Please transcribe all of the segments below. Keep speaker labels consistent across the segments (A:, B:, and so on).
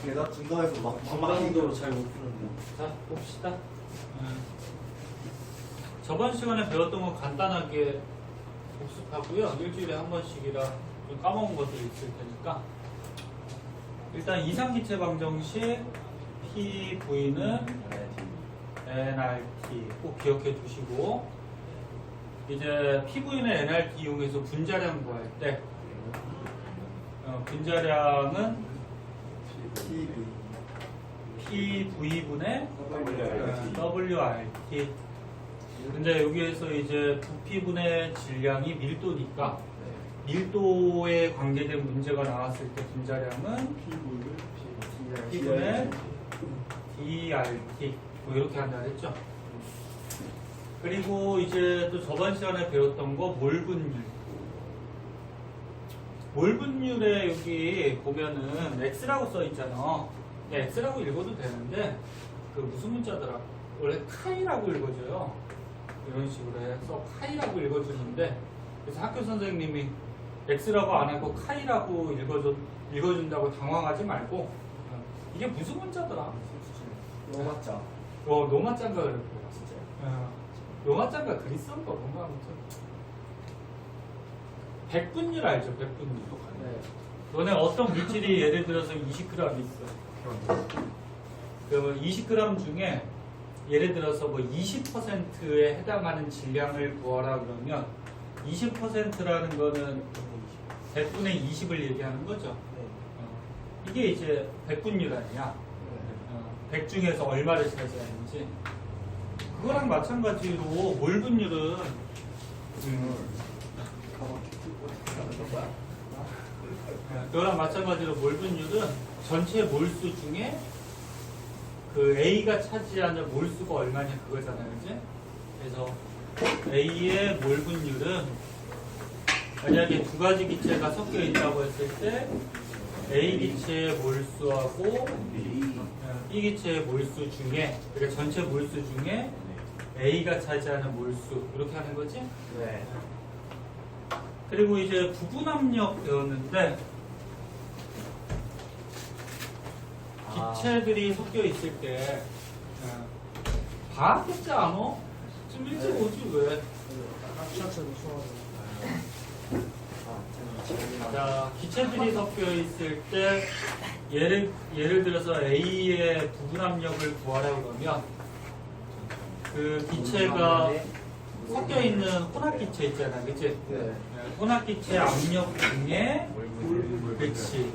A: 계단 중간에서 막
B: 중간도로 잘 못 푸는데. 자, 봅시다. 저번 시간에 배웠던 거 간단하게 복습하고요. 일주일에 한 번씩이라 좀 까먹은 것들이 있을 테니까. 일단 이상기체 방정식 PV는 nRT 꼭 기억해 두시고, 이제 PV는 nRT 이용해서 분자량 구할 때 분자량은 PV분의 WRT. 근데 여기에서 이제 부피분의 질량이 밀도니까 밀도에 관계된 문제가 나왔을 때 분자량은 P분의 DRT 뭐 이렇게 한다 했죠. 그리고 이제 또 저번 시간에 배웠던 거 몰분율. 몰분율에 여기 보면은 X라고 써 있잖아. X라고 읽어도 되는데 그 무슨 문자더라? 원래 카이라고 읽어줘요. 이런 식으로 해서 카이라고 읽어주는데, 그래서 학교 선생님이 X라고 안 하고 카이라고 읽어준다고 당황하지 말고, 이게 무슨 문자더라?
A: 로마자.
B: 로마자인가 그랬고,
A: 진짜요?
B: 로마자인가 그리스어인가 뭔가 아무튼 백분율 알죠? 백분율.
A: 네.
B: 너네 어떤 물질이 예를 들어서 20g 있어. 그 20g 중에 예를 들어서 뭐 20%에 해당하는 질량을 구하라 그러면 20%라는 거는 100분의 20을 얘기하는 거죠. 이게 이제 백분율 아니야. 100 중에서 얼마를 차지하는지. 그거랑 마찬가지로 몰분율은 그거랑 마찬가지로 몰분율은 전체 몰수 중에 그 A가 차지하는 몰수가 얼마냐 그거잖아요, 그지? 그래서 A의 몰분율은 만약에 두 가지 기체가 섞여 있다고 했을 때 A 기체의 몰수하고 B 기체의 몰수 중에, 그러니까 전체 몰수 중에 A가 차지하는 몰수 이렇게 하는 거지?
A: 네.
B: 그리고 이제 부분압력 배웠는데 기체들이 섞여 있을 때 방학했지 않아? 좀 일찍 오지 왜? 자, 기체들이 섞여 있을 때 예를 들어서 A의 부분압력을 구하라 그러면 그 기체가 섞여 있는 혼합기체 있잖아, 그치?
A: 네.
B: 혼합기체 압력 중에 그치,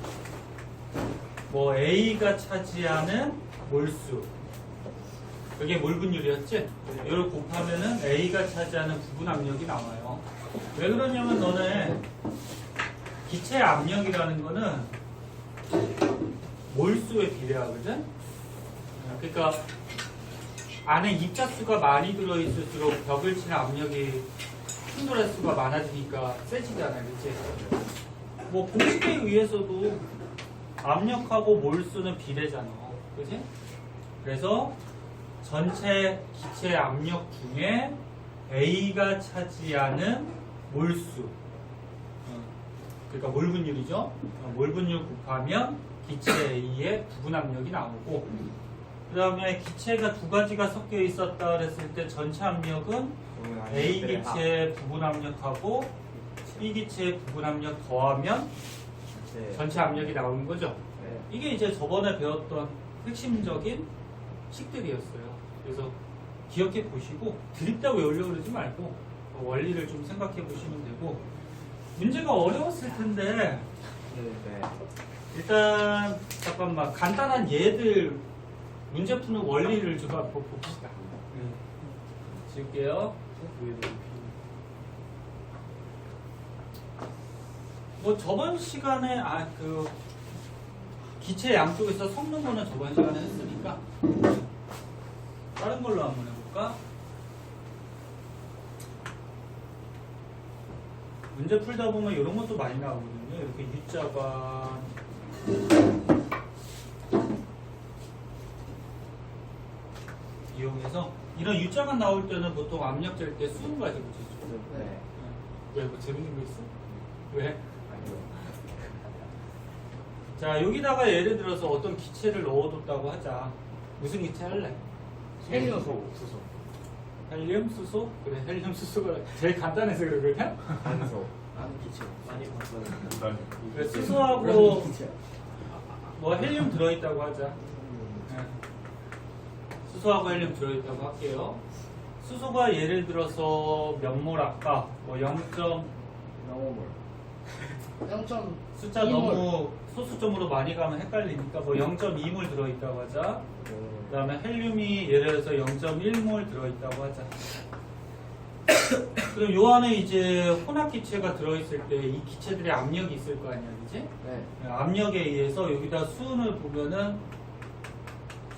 B: 뭐 A가 차지하는 몰수, 그게 몰분율이었지? 이걸 곱하면은 A가 차지하는 부분 압력이 나와요. 왜 그러냐면 너네 기체 압력이라는 거는 몰수에 비례하거든? 그러니까 안에 입자수가 많이 들어있을수록 벽을 치는 압력이 충돌할 수가 많아지니까 세지잖아요, 그치? 뭐 공식에 의해서도 압력하고 몰수는 비례잖아, 그치? 그래서 전체 기체 압력 중에 A가 차지하는 몰수, 그러니까 몰분율이죠. 몰분율 곱하면 기체 A의 부분 압력이 나오고, 그 다음에 기체가 두 가지가 섞여 있었다 그랬을 때 전체 압력은 A 기체의 부분 압력하고 B 기체의 부분 압력 더하면 전체 압력이 나오는 거죠. 이게 이제 저번에 배웠던 핵심적인 식들이었어요. 그래서 기억해 보시고 드립다 외우려고 그러지 말고 원리를 좀 생각해 보시면 되고, 문제가 어려웠을 텐데 일단 잠깐만 간단한 예들 문제 푸는 원리를 좀 한번 봅시다. 지울게요. 뭐 저번 시간에 그 기체 양쪽에서 섞는 거는 저번 시간에 했으니까 다른 걸로 한번 해볼까? 문제 풀다 보면 이런 것도 많이 나오거든요. 이렇게 U자가 이용해서 이런 U자가 나올 때는 보통 압력 잴 때 수음 가지고 재죠.
A: 네.
B: 왜? 뭐 재밌는 거 있어? 왜? 자, 여기다가 예를 들어서 어떤 기체를 넣어뒀다고 하자. 무슨 기체 할래?
C: 헬륨.
A: 수소.
B: 헬륨, 수소? 그래, 헬륨, 수소가 제일 간단해서 그러거든?
A: 단소. 나는 기체 많이 봤어요.
B: 그래, 수소하고
A: 기체.
B: 뭐 헬륨 들어있다고 하자. 네. 수소하고 헬륨 들어있다고 할게요. 수소가 예를 들어서 몇 몰 아까 뭐 0.
A: 영어물.
C: 0.2몰.
B: 숫자 너무 소수점으로 많이 가면 헷갈리니까 뭐 0.2몰 들어있다고 하자. 그 다음에 헬륨이 예를 들어서 0.1몰 들어있다고 하자. 그럼 요 안에 이제 혼합기체가 들어있을 때 이 기체들의 압력이 있을 거 아니야, 그지?
A: 네.
B: 압력에 의해서 여기다 수은을 보면은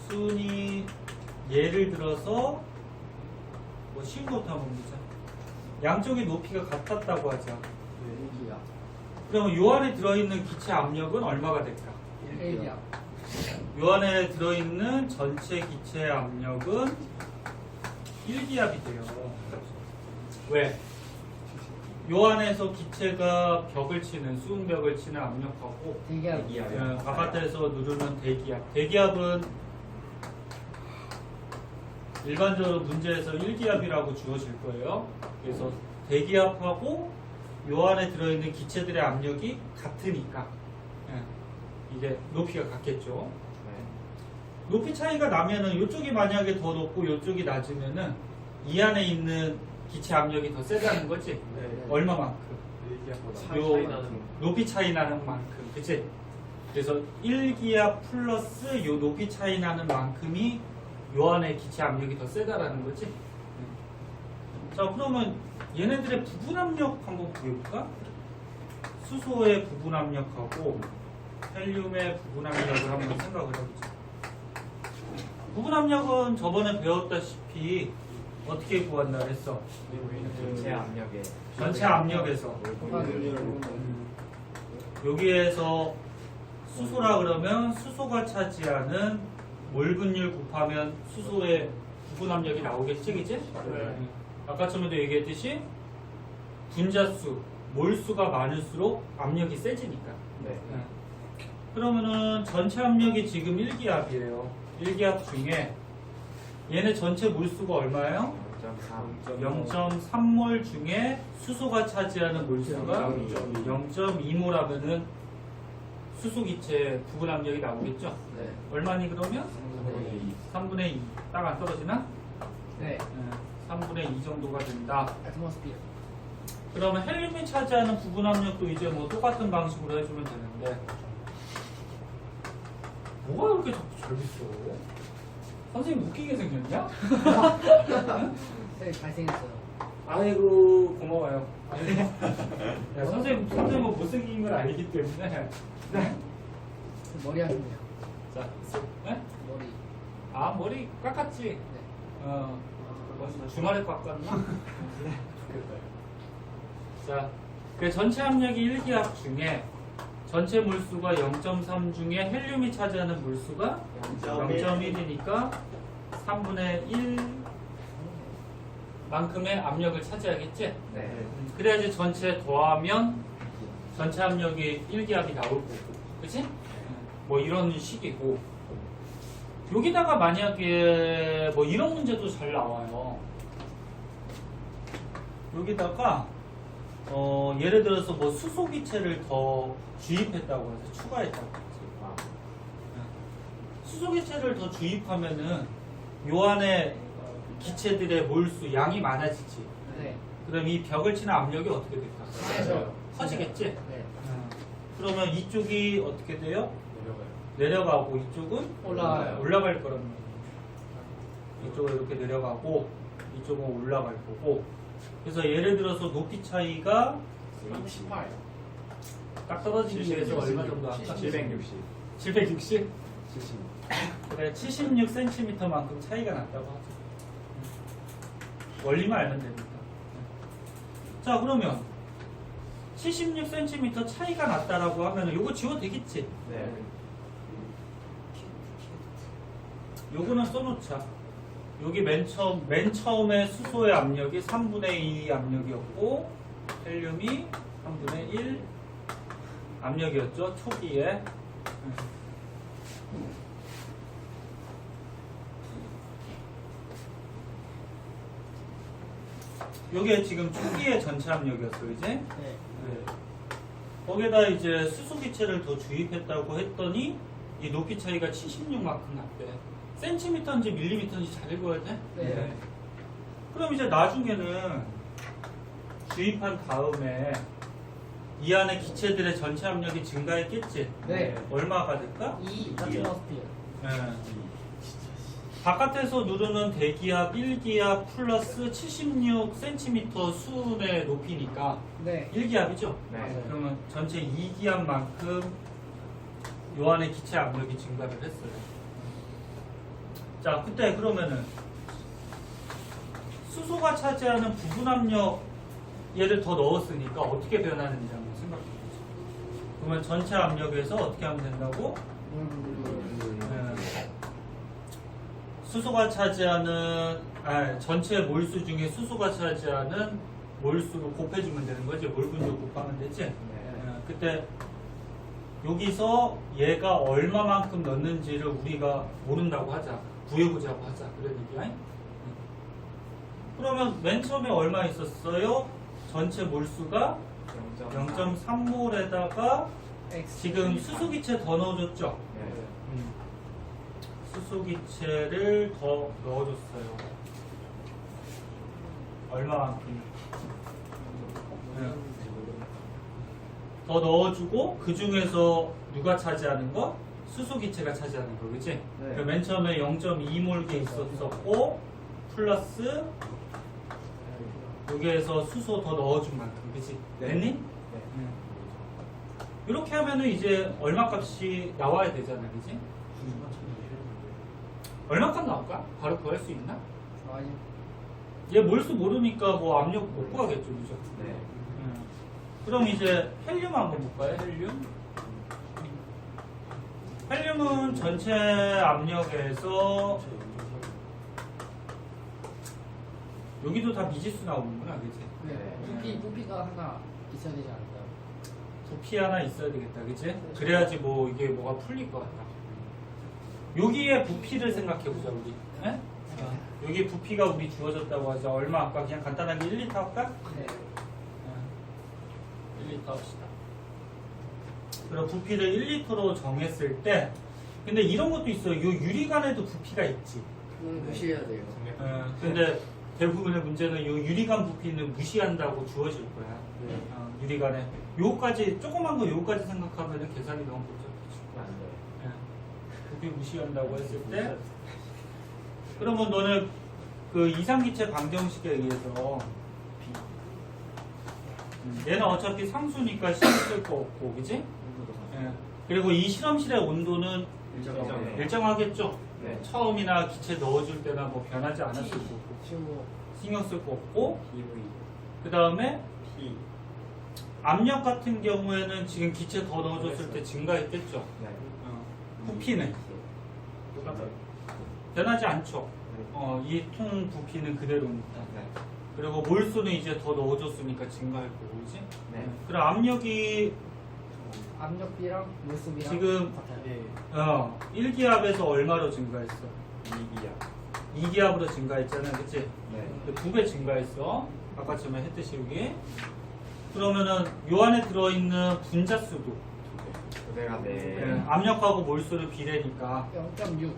B: 수은이 예를 들어서 뭐 쉬운 것부터 한번 보자. 양쪽의 높이가 같았다고 하자.
A: 일기야.
B: 그러면 요 안에 들어있는 기체 압력은 얼마가 될까?
C: 1기압.
B: 요 안에 들어있는 전체 기체 압력은 1기압이 돼요. 왜? 요 안에서 기체가 벽을 치는, 수은벽을 치는 압력하고
C: 2기압.
B: 바깥에서 누르는 대기압. 대기압은 일반적으로 문제에서 1기압이라고 주어질 거예요. 그래서 대기압하고 요 안에 들어있는 기체들의 압력이 같으니까 이게 높이가 같겠죠. 높이 차이가 나면은 이쪽이 만약에 더 높고 이쪽이 낮으면은 이 안에 있는 기체 압력이 더 세다는 거지.
A: 네.
B: 얼마만큼?
A: 일기야보다
B: 요 높이 차이 나는 만큼, 그치? 그래서 1기압 플러스 요 높이 차이 나는 만큼이 요 안에 기체 압력이 더 세다라는 거지. 자, 그러면 얘네들의 부분 압력 한번 보여볼까? 수소의 부분 압력하고 헬륨의 부분 압력을 한번 생각을 해보자. 부분 압력은 저번에 배웠다시피 어떻게 구한다 했어?
A: 전체 압력에.
B: 전체 압력에서 여기에서 수소라 그러면 수소가 차지하는 몰 분율 곱하면 수소의 부분 압력이 나오겠지, 그지? 아까처럼도 얘기했듯이 분자수, 몰수가 많을수록 압력이 세지니까.
A: 네.
B: 그러면은 전체 압력이 지금 1기압이에요. 1기압 중에 얘네 전체 몰수가 얼마예요? 0.3몰 중에 수소가 차지하는 몰수가 0.2몰 하면은 수소기체 부분 압력이 나오겠죠?
A: 네.
B: 얼마니 그러면? 3분의 2. 딱 안 떨어지나?
C: 네.
B: 3분의 2 정도가 된다.
C: 애트모스피어.
B: 그러면 헬륨이 차지하는 부분 압력도 이제 뭐 똑같은 방식으로 해주면 되는데 뭐가 그렇게 자꾸 젊있어? 선생님 웃기게 생겼냐?
C: 네, 잘생겼어요.
B: 아이고 고마워요. 야, 선생님은 못생긴 걸 알기 때문에. 네.
C: 머리 하셨네요.
B: 자, 네?
C: 머리.
B: 아 머리 깎았지?
C: 네.
B: 주말에 깎았나? 자, 그 전체 압력이 1기압 중에 전체 몰수가 0.3 중에 헬륨이 차지하는 몰수가 0.1이니까 3분의 1 만큼의 압력을 차지하겠지?
A: 네.
B: 그래야지 전체 더하면 전체 압력이 1기압이 나올 거고, 그치? 뭐 이런 식이고, 여기다가 만약에 뭐 이런 문제도 잘 나와요. 여기다가 예를 들어서 뭐 수소기체를 더 주입했다고 해서 추가했다고 해서 수소기체를 더 주입하면은 요 안에 기체들의 몰수 양이 많아지지.
C: 네.
B: 그럼 이 벽을 치는 압력이 어떻게 될까?
C: 커져요.
B: 커지겠지?
C: 네.
B: 그러면 이쪽이 어떻게 돼요? 내려가고 이쪽은
C: 올라가요.
B: 올라갈 거란 말이에요. 이쪽은 이렇게 내려가고 이쪽은 올라갈 거고. 그래서 예를 들어서 높이 차이가
C: 38.
B: 딱 떨어지기 위해서 얼마 정도 할까?
A: 760.
B: 760?
A: 70.
B: 그래, 76cm만큼 차이가 났다고 하죠. 원리만 알면 됩니다. 자, 그러면 76cm 차이가 났다라고 하면 요거 지워도 되겠지?
A: 네.
B: 요거는 써놓자. 여기 맨 처음에 수소의 압력이 3분의 2 압력이었고 헬륨이 3분의 1 압력이었죠. 초기에. 요게 지금 초기의 전체 압력이었어, 그지?
C: 네.
B: 거기에다 이제 수소기체를 더 주입했다고 했더니 이 높이 차이가 76만큼 났대. 센티미터인지 밀리미터인지 잘 읽어야 돼?
C: 네.
B: 그럼 이제 나중에는 주입한 다음에 이 안에 기체들의 전체 압력이 증가했겠지?
C: 네.
B: 얼마가 될까?
C: 2 아트모스피어.
B: 네. 바깥에서 누르는 대기압 1기압 플러스 76cm 수의 높이니까
C: 네.
B: 1기압이죠?
A: 네.
B: 그러면 전체 2기압만큼 요 안에 기체 압력이 증가를 했어요. 자, 그때 그러면은 수소가 차지하는 부분 압력 얘를 더 넣었으니까 어떻게 변하는지 한번 생각해 보죠. 그러면 전체 압력에서 어떻게 하면 된다고? 수소가 차지하는 전체 몰수 중에 수소가 차지하는 몰수로 곱해주면 되는 거지. 몰분율 곱하면 되지. 그때 여기서 얘가 얼마만큼 넣는지를 우리가 모른다고 하자. 구해보자고 하자. 그런 얘기야. 그러면 맨 처음에 얼마 있었어요? 전체 몰수가 0.3몰에다가
C: X.
B: 지금 수소기체 더 넣어줬죠?
A: 네.
B: 수소기체를 더 넣어줬어요. 얼마만큼? 더 넣어주고 그 중에서 누가 차지하는 거? 수소기체가 차지하는 거, 그치?
A: 네.
B: 맨 처음에 0.2몰게 있었었고 플러스 여기에서 수소 더 넣어준 만큼, 그치?
A: 네.
B: 됐니?
A: 네.
B: 이렇게 하면은 이제 얼마 값이 나와야 되잖아, 그치? 얼마 값 나올까? 바로 구할 수 있나?
C: 좋아요.
B: 얘 몰수 모르니까 뭐 압력 못 구하겠죠, 그죠?
A: 네.
B: 그럼 이제 헬륨 한번 볼까요? 헬륨. 헬륨은 전체 압력에서 여기도 다 미지수 나오는구나, 그치?
C: 네. 부피가 하나 있어야 되지 않을까요?
B: 부피 하나 있어야 되겠다, 그치? 그래야지 뭐 이게 뭐가 풀릴 것 같다. 여기에 부피를 생각해보자, 우리. 에? 여기 부피가 우리 주어졌다고 하자. 얼마 아까 그냥 간단하게 1리터 할까?
C: 네.
B: 1리터 합시다. 그럼 부피를 1리터로 정했을 때, 근데 이런 것도 있어요. 요 유리관에도 부피가 있지.
C: 그건 무시해야 돼요.
B: 근데 대부분의 문제는 요 유리관 부피는 무시한다고 주어질 거야.
A: 네.
B: 유리관에 요까지 조그만 거 요까지 생각하면 계산이 너무 복잡해지고. 부피 무시한다고 했을 때, 그러면 너는 그 이상기체 방정식에 의해서 얘는 어차피 상수니까 신경 쓸 거 없고, 그지? 그리고 이 실험실의 온도는 일정하겠죠?
A: 네.
B: 처음이나 기체 넣어줄 때나 뭐 변하지 않았을 거고,
C: 지금
B: 신경 쓸 거 없고,
A: PV.
B: 그 다음에
A: P.
B: 압력 같은 경우에는 지금 기체 더 넣어줬을 때 증가했겠죠?
A: 네.
B: 부피는
A: 똑같아요.
B: 변하지 않죠? 이 통 부피는 그대로니까.
A: 네.
B: 그리고 몰수는 이제 더 넣어줬으니까 증가할 거고, 그지?
A: 네.
B: 그럼 압력이
C: 압력비랑 몰수비랑
B: 지금
C: 같아요.
B: 1기압에서 얼마로 증가했어?
A: 2기압.
B: 2기압으로 증가했잖아, 그치?
A: 네.
B: 2배 증가했어. 아까처럼 했듯이 여기. 그러면은 요 안에 들어있는 분자수도
A: 그대가 네.
B: 압력하고 몰수를 비례니까
C: 0.6.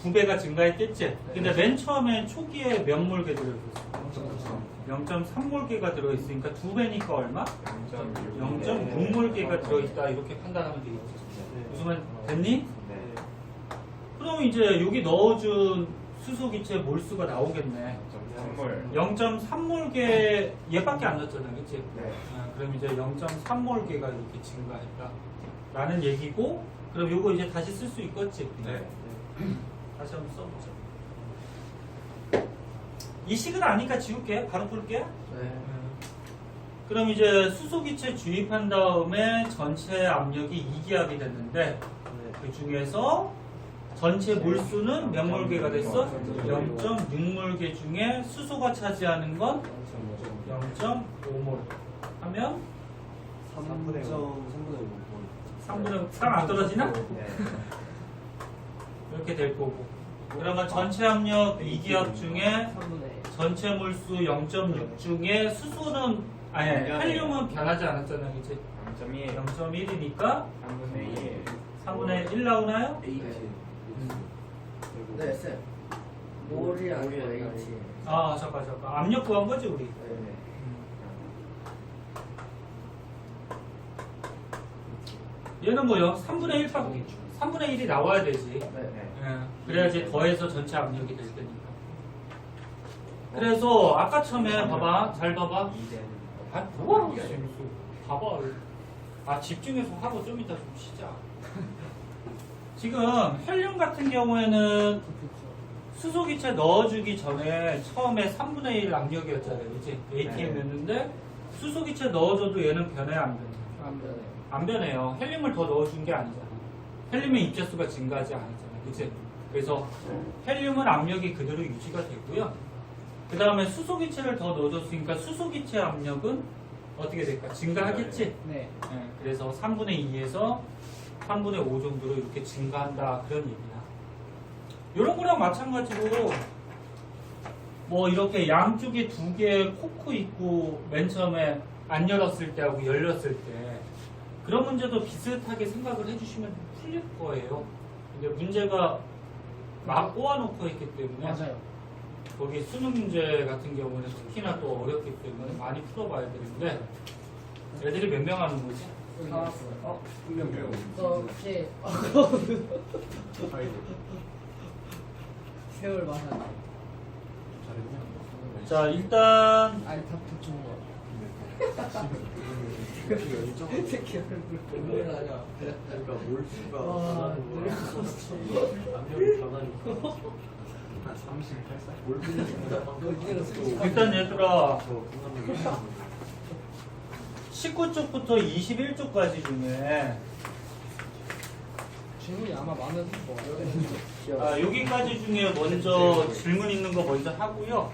B: 2배가 증가했겠지? 근데 맨 처음에 초기에 몇 몰게 들어있었어? 0.3몰개가 들어있으니까 2배니까 얼마? 0.6몰개가 들어있다. 이렇게 판단하면 되겠지. 무슨 말 됐니?
A: 네.
B: 그럼 이제 여기 넣어준 수소기체 몰수가 나오겠네.
A: 3몰.
B: 0.3몰개 얘밖에 안 넣었잖아, 그치?
A: 네.
B: 그럼 이제 0.3몰개가 이렇게 증가했다. 라는 얘기고, 그럼 요거 이제 다시 쓸 수 있겠지?
A: 네.
B: 다시 한번 써보자. 이 식을 아니까 지울게. 바로 풀게.
C: 네.
B: 그럼 이제 수소기체 주입한 다음에 전체 압력이 2기압이 됐는데, 그 중에서 전체 몰수는 몇 몰개가 됐어? 0.6몰개 중에 수소가 차지하는 건 0.5몰 하면
A: 3분의
B: 3분의 3 안 떨어지나?
A: 네.
B: 이렇게 될 거고. 그러면 전체 압력 2기압 중에
C: 3분의
B: 전체 몰수 0.6 중에 수소는 아니 헬륨은 변하지 않았잖아요, 그치?
A: 0.1
B: 0.1이니까
A: 3분의 1
B: 3분의 1 나오나요?
C: 네, 쌤. 몰이 아니고 H.
B: 아 잠깐 압력 구한 거지 우리.
A: 네.
B: 얘는 뭐요? 3분의 1밖에 3분의 1이 나와야 되지.
C: 네.
B: 예, 그래야지 더해서 전체 압력이 될 테니까. 그래서 아까 처음에 봐봐, 잘 봐봐.
A: 2된
B: 아, 뭐하고 있어, 봐봐. 아, 집중해서 하고 좀 이따 좀 쉬자. 지금 헬륨 같은 경우에는 수소기체 넣어주기 전에 처음에 3분의 1 압력이었잖아요, 그치? ATM이었는데 수소기체 넣어줘도 얘는 변해 안 변해?
C: 안 변해요.
B: 안 변해요. 헬륨을 더 넣어준 게 아니잖아. 헬륨의 입자수가 증가하지 않았잖아. 그치? 그래서 헬륨은 압력이 그대로 유지가 되고요. 그 다음에 수소기체를 더 넣어줬으니까 수소기체 압력은 어떻게 될까? 증가하겠지?
C: 네.
B: 네, 그래서 3분의 2에서 3분의 5 정도로 이렇게 증가한다. 그런 얘기야. 이런 거랑 마찬가지로 뭐 이렇게 양쪽에 두 개의 코크 있고 맨 처음에 안 열었을 때하고 열렸을 때 그런 문제도 비슷하게 생각을 해주시면 풀릴 거예요. 근데 문제가 막 꼬아놓고 있기 때문에
C: 맞아요.
B: 거기 수능 문제 같은 경우는 특히나 또 어렵기 때문에 많이 풀어봐야 되는데 애들이 몇 명 하는 거지?
C: 나왔어요.
A: 분명해요
C: 어떻게 세월 마사지.
B: 자 일단
C: 아니 다 붙은 거. 새끼 얼굴 아니야.
D: 그러니까 몰수가
C: 와,
D: 압력이 변하니까 한 38살
B: 일단 얘들아
D: 저 공감력이
B: 19쪽부터 21쪽까지 중에
C: 질문이 아마 많은 거 같아요.
B: 여기까지 중에 먼저 질문 있는 거 먼저 하고요.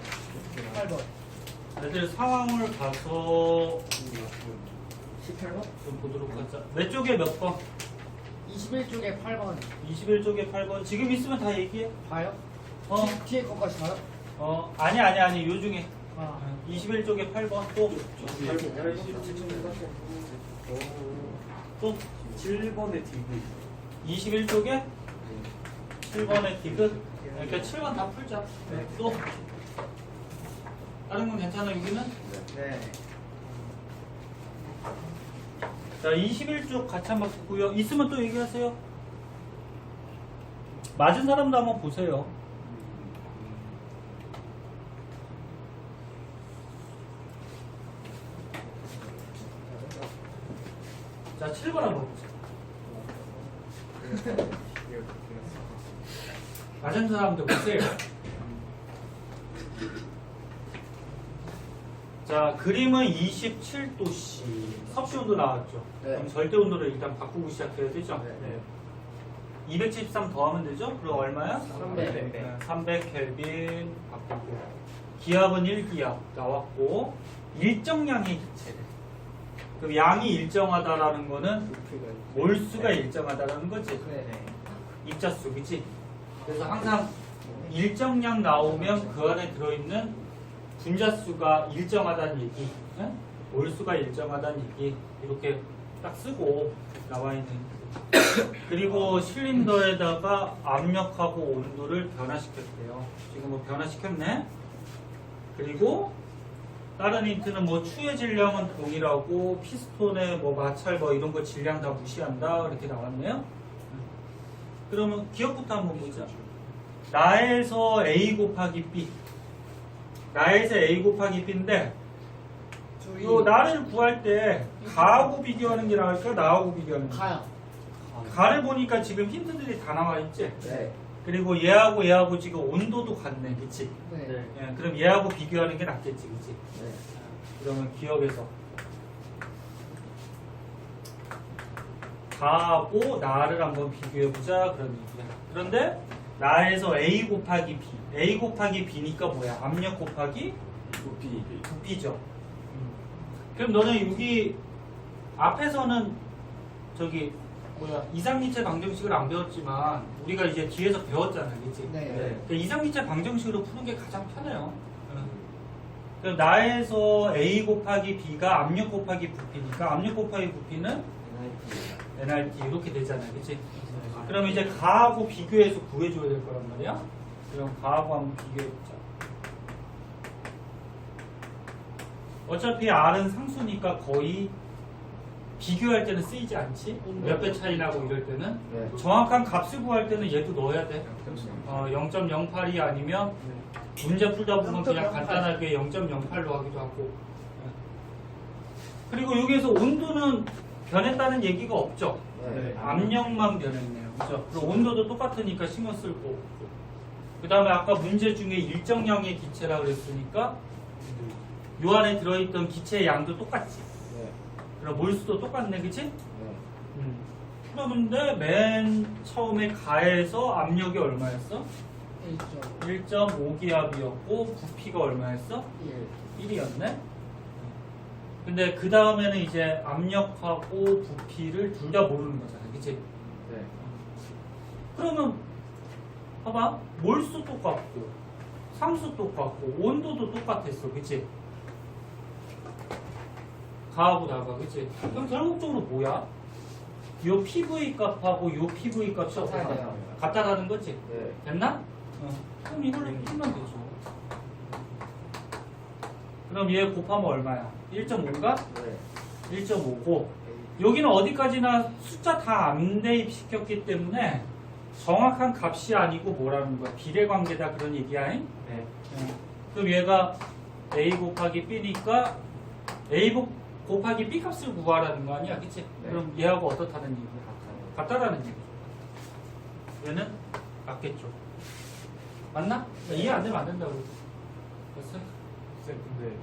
C: 8번.
B: 애들 상황을 가서
C: 18번?
B: 좀 보도록 하자. 몇 쪽에 몇 번?
C: 21쪽에 8번.
B: 21쪽에 8번. 지금 있으면 다 얘기해.
C: 봐요?
B: 어?
C: 뒤에 것까지 봐요?
B: 아니. 요 중에.
C: 아.
B: 21쪽에 8번. 또. 또.
D: 7번의 DV
B: 21쪽에 7번의 디귿. 그러니까 7번 다 풀자. 또. 다른 건 괜찮아, 여기는?
C: 네.
B: 자, 21쪽 같이 한번 보고요. 있으면 또 얘기하세요. 맞은 사람도 한번 보세요. 자, 7번 한번 보자. 맞은 사람도 보세요. 자, 그림은 27도씨. 섭씨 온도 나왔죠?
C: 네.
B: 그럼 절대 온도를 일단 바꾸고 시작해야 되죠?
C: 네.
B: 273 더하면 되죠? 그럼 얼마야?
C: 300.
B: 300 켈빈 바꾸고. 기압은 1기압 나왔고, 일정량의 기체를. 그럼 양이 일정하다라는 거는 몰수가 일정하다라는 거지.
C: 네.
B: 입자수, 그치? 그래서 항상 일정량 나오면 그 안에 들어있는 분자수가 일정하다는 얘기, 응? 몰수가 일정하다는 얘기 이렇게 딱 쓰고 나와 있는. 그리고 실린더에다가 압력하고 온도를 변화시켰대요. 지금 뭐 변화시켰네. 그리고 다른 힌트는 뭐 추의 질량은 동일하고 피스톤의 뭐 마찰 뭐 이런 거 질량 다 무시한다 이렇게 나왔네요. 그러면 기억부터 한번 보자. 나에서 A 곱하기 B. 나에서 A 곱하기 B인데 요 나를 구할 때 가하고 비교하는 게 나을까? 나하고 비교하는 게?
C: 가요.
B: 가를 보니까 지금 힌트들이 다 나와 있지?
C: 네.
B: 그리고 얘하고 지금 온도도 같네, 그치?
C: 네.
B: 예, 그럼 얘하고 비교하는 게 낫겠지, 그치?
C: 네.
B: 그러면 기억에서 가하고 나를 한번 비교해보자 그런 얘기야. 그런데 나에서 A 곱하기 B, A 곱하기 B니까 뭐야? 압력 곱하기
D: 부피
B: 부피죠. 그럼 너는 여기 앞에서는 저기 뭐야 이상기체 방정식을 안 배웠지만 우리가 이제 뒤에서 배웠잖아, 그치?
C: 네.
B: 그 이상기체 방정식으로 푸는 게 가장 편해요. 그럼 나에서 A 곱하기 B가 압력 곱하기 부피니까 압력 곱하기 부피는 NRT 이렇게 되잖아요, 그치? 그럼 이제 가하고 비교해서 구해줘야 될 거란 말이야. 그럼 가하고 한번 비교해보자. 어차피 R은 상수니까 거의 비교할 때는 쓰이지 않지? 몇 배 차이 나고 이럴 때는.
A: 네.
B: 정확한 값을 구할 때는 얘도 넣어야 돼. 0.08이 아니면 문제 풀다 보면 그냥
C: 0.08.
B: 간단하게 0.08로 하기도 하고. 그리고 여기에서 온도는 변했다는 얘기가 없죠.
A: 네.
B: 압력만 변했네요. 그죠? 그리고 온도도 똑같으니까 신경 쓸 거 없고. 그 다음에 아까 문제 중에 일정량의 기체라 그랬으니까 요 안에 들어있던 기체의 양도 똑같지.
A: 네.
B: 그럼 몰수도 똑같네, 그치?
A: 네.
B: 그런데 맨 처음에 가에서 압력이 얼마였어? 1.5기압이었고 부피가 얼마였어? 1이었네? 근데 그 다음에는 이제 압력하고 부피를 둘 다 모르는 거잖아, 그치?
A: 네.
B: 그러면 봐봐, 몰수 똑같고 상수 똑같고 온도도 똑같았어, 그치? 가하고 나가, 그치? 그럼 결국적으로 뭐야? 요 PV 값하고 요 PV 값이
C: 같아야
B: 어떻게
C: 돼요.
B: 같다라는 거지?
A: 네.
B: 됐나? 그럼 이걸로 풀면 되죠. 그럼 얘 곱하면 얼마야? 1.5인가?
A: 네.
B: 1.5고 여기는 어디까지나 숫자 다 안 대입시켰기 때문에 정확한 값이 아니고 뭐라는 거야? 비례관계다 그런 얘기야. 잉?
A: 네.
B: 그럼 얘가 A 곱하기 B니까 A 곱하기 B 값을 구하라는 거 아니야? 그치?
A: 네.
B: 그럼 얘하고 어떻다는 얘기야? 같다라는 얘기죠. 얘는 같겠죠. 맞나? 이해 안 되면 안 된다고. 됐어?
D: 쌤 근데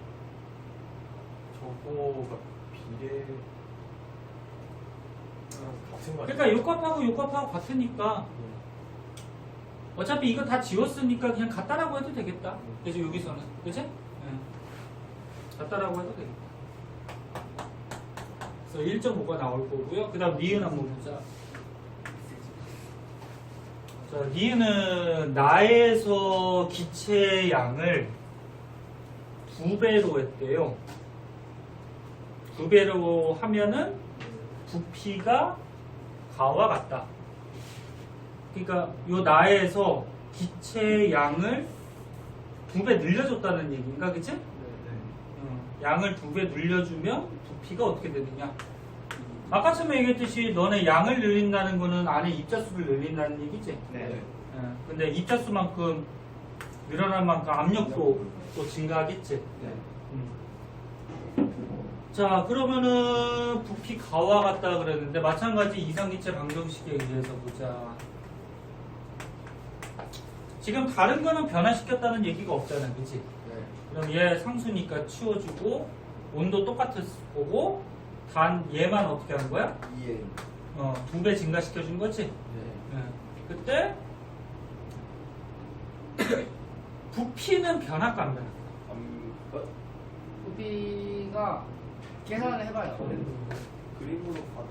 D: 저거가 비례 같은 거
B: 그러니까 요 값하고 요 값하고 같으니까 어차피 이거 다 지웠으니까 그냥 같다라고 해도 되겠다. 그래서 여기서는 그치? 같다라고 해도 되겠다. 그래서 1.5가 나올 거고요. 그 다음 니은 한번 보자. 자, 니은은 나에서 기체의 양을 2배로 했대요. 2배로 하면은 부피가 가와 같다. 그러니까 요 나에서 기체의 양을 2배 늘려줬다는 얘기인가, 그치? 양을 2배 늘려주면 부피가 어떻게 되느냐? 아까 처음에 얘기했듯이 너네 양을 늘린다는 거는 안에 입자수를 늘린다는 얘기지?
A: 네.
B: 근데 입자수만큼 늘어날 만큼 압력도 또 증가하겠지?
A: 네.
B: 자, 그러면은 부피 가와 같다 그랬는데 마찬가지 이상기체 방정식에 의해서 보자. 지금 다른 거는 변화시켰다는 얘기가 없잖아, 그치?
A: 네.
B: 그럼 얘 상수니까 치워주고 온도 똑같을 거고 단 얘만 어떻게 하는 거야?
A: 2에
B: 2배 증가시켜준 거지?
A: 네.
B: 그때 부피는 변할까 안 변할까?
C: 부피가 계산을 해봐요.
D: 그림으로 봐도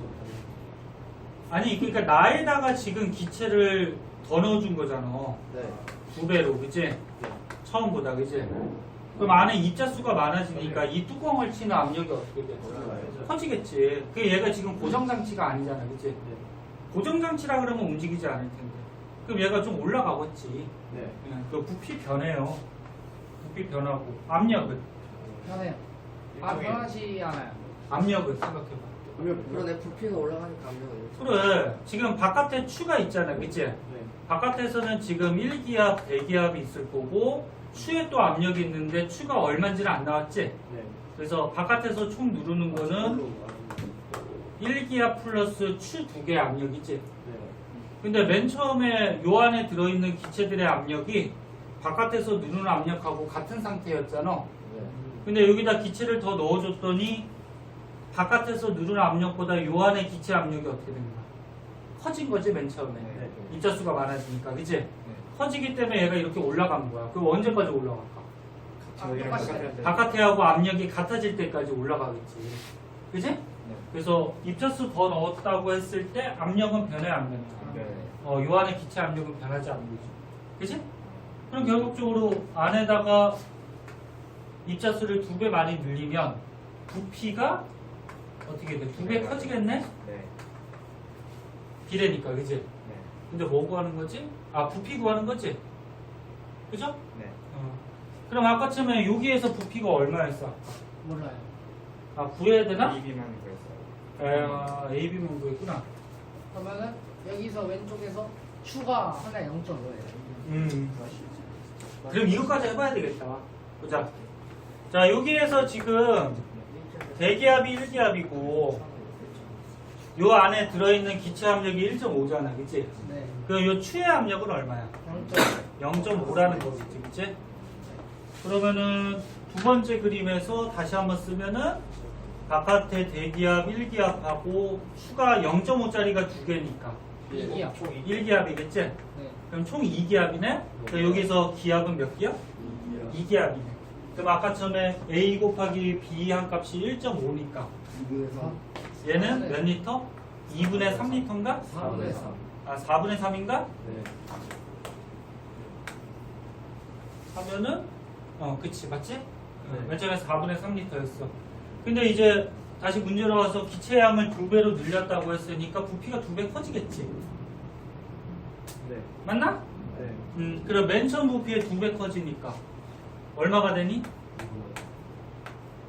B: 아니 그러니까 나에다가 지금 기체를 더 넣어준 거잖아.
A: 네.
B: 2배로, 그치? 처음보다, 그치? 그럼 안에 입자수가 많아지니까 이 뚜껑을 치는 압력이 어떻게 돼? 커지겠지. 그 얘가 지금 고정장치가 아니잖아, 그치? 고정장치라 그러면 움직이지 않을 텐데. 그럼 얘가 좀 올라가겠지.
D: 네.
B: 그 부피 변해요. 부피 변하고. 압력은?
C: 변해요.
A: 일종의-
C: 변하지 않아요.
B: 압력은 생각해봐.
E: 그러네 부피가 올라가니까 압력은
B: 그래. 지금 바깥에 추가 있잖아, 그치?
D: 네.
B: 바깥에서는 지금 1기압, 대기압이 있을 거고 추에 또 압력이 있는데 추가 얼마인지는 안 나왔지?
D: 네.
B: 그래서 바깥에서 총 누르는 거는 1기압 플러스 추 2개 압력이지.
D: 네.
B: 근데 맨 처음에 요 안에 들어있는 기체들의 압력이 바깥에서 누르는 압력하고 같은 상태였잖아.
A: 네.
B: 근데 여기다 기체를 더 넣어줬더니 바깥에서 누르는 압력보다 요 안에 기체 압력이 어떻게 된 거야? 커진 거지, 맨 처음에.
A: 네.
B: 입자수가 많아지니까, 그치?
A: 네.
B: 커지기 때문에 얘가 이렇게 올라간 거야. 그럼 언제까지 올라갈까?
C: 똑같이
B: 바깥에 하고 압력이 같아질 때까지 올라가겠지. 그치? 그래서 입자수 더 넣었다고 했을 때 압력은 변해 안 변해?
D: 네.
B: 요 안에 기체 압력은 변하지 않는 거죠. 그치? 그럼 결국적으로 안에다가 입자수를 2배 많이 늘리면 부피가 어떻게 돼? 2배 커지겠네?
D: 네.
B: 비례니까, 그치?
D: 네.
B: 근데 뭐 구하는 거지? 아, 부피 구하는 거지? 그죠?
D: 네.
B: 그럼 아까 처음에 여기에서 부피가 얼마였어?
C: 몰라요.
B: 아, 구해야 되나?
D: AB만 그랬어요.
B: AB만 구했구나.
C: 그러면은 여기서 왼쪽에서 추가 하나 0.5예요.
B: 그럼 이것까지 해봐야 되겠다. 보자. 자, 여기에서 지금 대기압이 1기압이고 요 안에 들어있는 기체 압력이 1.5잖아, 그치?
C: 네.
B: 그럼 요 추의 압력은 얼마야? 0.5라는 거겠지, 그치? 그러면은 두 번째 그림에서 다시 한번 쓰면은 바깥에 대기압 1기압하고 추가 0.5짜리가 두 개니까
C: 2기압.
D: 총
B: 1기압이겠지?
C: 네.
B: 그럼 총 2기압이네? 여기서 기압은 몇 기압? 2기압이네. 그럼 아까 처음에 A 곱하기 B 한 값이 1.5니까
E: 2분에서
B: 얘는 몇 리터? 2분의 3리터인가?
C: 4분의 3.
B: 아, 4분의 3인가?
D: 네.
B: 하면은 그치, 맞지?
D: 네.
B: 맨 처음에 4분의 3리터였어. 근데 이제 다시 문제로 와서 기체양을 2배로 늘렸다고 했으니까 부피가 2배 커지겠지.
D: 네.
B: 맞나?
D: 네.
B: 그럼 맨 처음 부피에 2배 커지니까 얼마가 되니?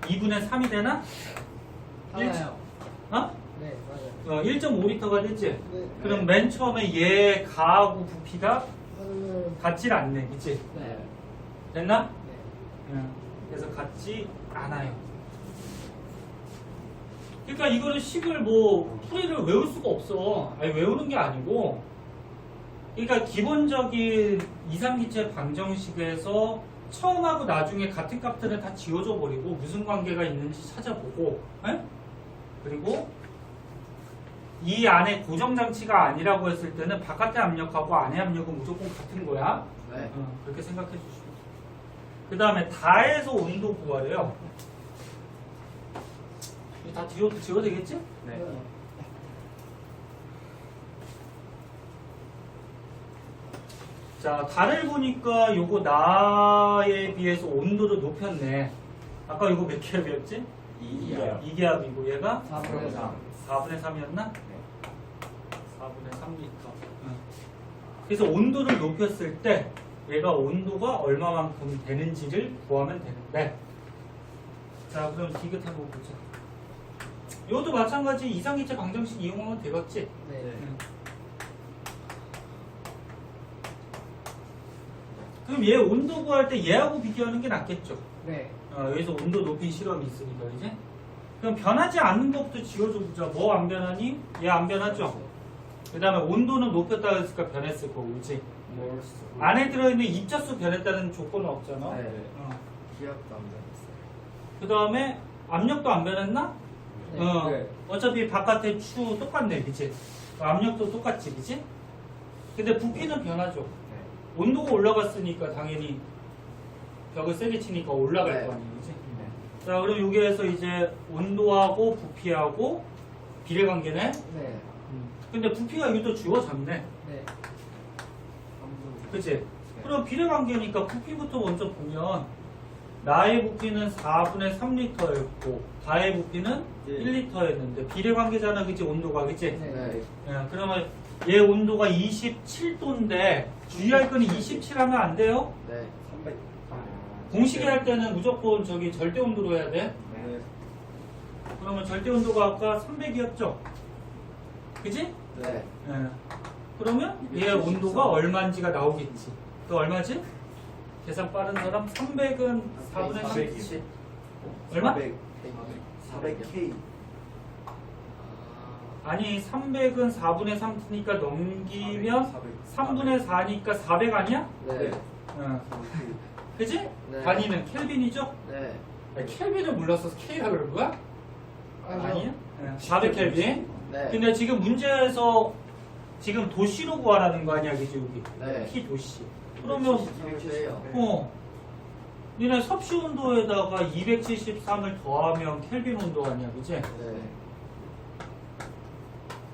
B: 2분의 3이 되나?
C: 하나요.
B: 어?
C: 네, 맞아요.
B: 1.5리터가 됐지?
C: 네.
B: 그럼 맨 처음에 얘 가하고 부피가
C: 하나는
B: 같질 않네, 그치?
C: 네.
B: 됐나?
C: 네.
B: 그래서 같지 않아요. 그러니까 이거는 식을 뭐 풀이를 외울 수가 없어. 아니, 외우는 게 아니고, 그러니까 기본적인 이상기체 방정식에서 처음하고 나중에 같은 값들은 다 지워져 버리고 무슨 관계가 있는지 찾아보고, 에? 그리고 이 안에 고정장치가 아니라고 했을 때는 바깥의 압력하고 안의 압력은 무조건 같은 거야.
E: 네.
B: 그렇게 생각해 주시고. 그 다음에 다에서 온도 구하래요. 이거 다 지워도 되겠지?
D: 네.
B: 자, 달을 보니까 요거 나에 비해서 온도를 높였네. 아까 요거 몇 기압이었지?
D: 2기압.
B: 2기압이고 얘가
C: 4분의 3.
B: 4분의 3이었나?
D: 네.
B: 4분의 3리터. 그래서 온도를 높였을 때 얘가 온도가 얼마만큼 되는지를 구하면 되는데, 자, 그럼 디귿 한번 보자. 이것도 마찬가지 이상기체 방정식 이용하면 되겠지?
C: 네.
B: 그럼 얘 온도 구할 때 얘하고 비교하는 게 낫겠죠?
C: 네.
B: 여기서 온도 높인 실험이 있으니까, 이제. 그럼 변하지 않는 것부터 지워줘 보자. 뭐 안 변하니? 얘 안 변하죠? 그 다음에 온도는 높였다 했으니까 변했을 거고, 그치? 안에 들어있는 입자수 변했다는 조건은 없잖아.
E: 네. 기압도 안
B: 그 다음에 압력도 안 변했나?
C: 네.
E: 네.
B: 어차피 바깥에 추 똑같네, 그치? 압력도 똑같지, 그치? 근데 부피는 변하죠.
D: 네.
B: 온도가 올라갔으니까 당연히 벽을 세게 치니까 올라갈
E: 네.
B: 거 아니에요, 그치?
D: 네.
B: 자, 그럼 여기에서 이제 온도하고 부피하고 비례관계네?
C: 네.
B: 근데 부피가 여기 또 주어졌네.
C: 네.
B: 그치? 그럼 비례관계니까 부피부터 먼저 보면 나의 부피는 4분의 3리터였고 다의 부피는
E: 네.
B: 1리터였는데 비례관계잖아, 그치? 온도가, 그치?
C: 네.
B: 그러면 얘 온도가 27도인데 주의할 건 27 하면 안 돼요?
E: 네. 300.
B: 공식에 할 때는 무조건 저기 절대 온도로 해야 돼.
E: 네.
B: 그러면 절대 온도가 아까 300이었죠? 그치?
E: 네.
B: 그러면 얘 온도가 얼마인지가 나오겠지. 그 얼마지? 계산 빠른 사람 300은 4분의 3.
E: 410.
B: 얼마?
E: 400K.
B: 아니 300은 4분의 3니까 넘기면 3분의 4니까 400 아니야?
E: 네.
B: 그치?
E: 네.
B: 단위는 켈빈이죠?
E: 네.
B: 켈빈을 몰라서 K라 그런 거야?
C: 아니요.
B: 400 켈빈.
E: 네.
B: 근데 지금 문제에서 지금 도시로 구하라는 거 아니야, 그지 여기?
E: 네.
B: T 도시. 그러면
E: 273이에요.
B: 니네 섭씨 온도에다가 273을 더하면 켈빈 온도 아니야, 그지?
E: 네.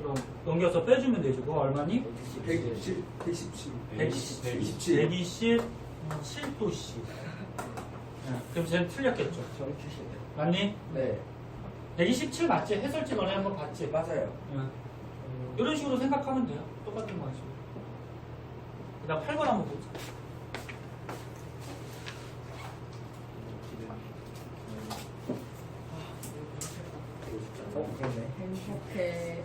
B: 그럼 넘겨서 빼주면 되죠. 그거 얼마니?
E: 127, 117.
B: 127도씨. 그럼 쟤는 틀렸겠죠.
E: 저를 주시네요.
B: 맞니?
E: 네.
B: 127 맞지? 해설지 너네 한번 봤지?
E: 맞아요.
B: 이런 식으로 생각하면 돼요. 똑같은 거지. 그 다음 8번 한번 보자.
E: 그러네.
C: 행복해.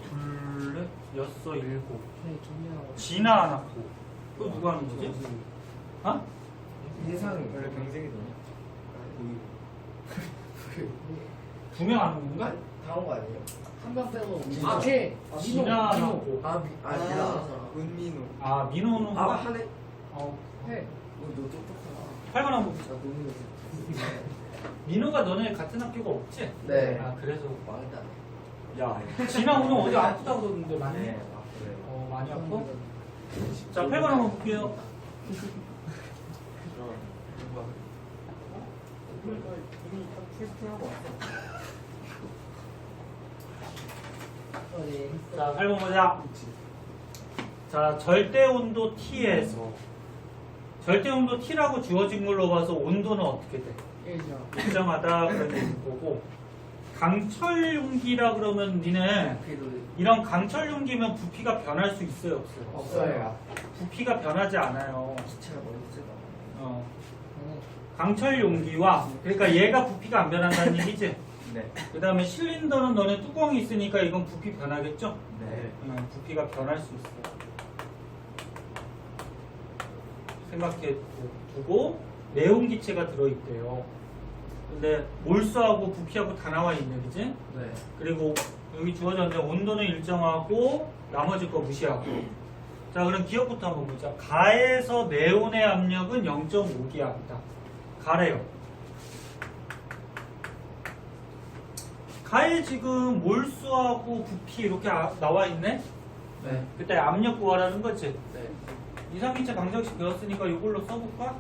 B: 둘, 넷, 여섯, 일곱.
C: 네, 정리하고.
B: 진아 안 왔고. 그거 누가 하는 거지? 어?
E: 예상이 원래 경쟁이거든요.
B: 두 명 하는 건가?
E: 다온 거 아니에요?
C: 한명 빼고.
E: 아,
C: 제.
B: 진아 안 왔고.
E: 미라. 은민호.
B: 아, 민호는
E: 아,
B: 가
E: 하네.
C: 해.
E: 너 똑똑하다.
B: 8번 한번 보자.
E: 나 노는
B: 민호가 너네 같은 학교가 없지?
E: 네.
B: 아, 그래서.
E: 망했다.
D: 야.
B: 진아 오늘 어디 아프다고 그러는데 많이?
D: 네. 아, 그래요.
B: 많이 아파? 자, 8번 한번 볼게요.
E: 테스트하고 왔어.
C: 어디?
B: 자, 8번 보자. 자, 절대 온도 T에서 절대 온도 T라고 주어진 걸로 봐서 온도는 어떻게 돼?
C: 1점.
B: 일정하다 그런 얘기인 거고, 강철 용기라 그러면 니네 이런 강철 용기면 부피가 변할 수 있어요, 없어요?
E: 없어요.
B: 부피가 변하지 않아요.
E: 기체가 너무 세다.
B: 강철 용기와, 그러니까 얘가 부피가 안 변한다는 얘기지?
D: 네.
B: 그 다음에 실린더는 너네 뚜껑이 있으니까 이건 부피 변하겠죠?
D: 네.
B: 부피가 변할 수 있어요. 생각해 두고 내용 기체가 들어있대요. 근데 몰수하고 부피하고 다 나와 있네, 그지?
E: 네.
B: 그리고 여기 주어졌는데 온도는 일정하고 나머지 거 무시하고. 자, 그럼 기억부터 한번 보자. 가에서 네온의 압력은 0.5기압이다. 가래요. 가에 지금 몰수하고 부피 이렇게 나와 있네?
E: 네.
B: 그때 압력 구하라는 거지?
E: 네.
B: 이상기체 방정식 배웠으니까 이걸로 써볼까?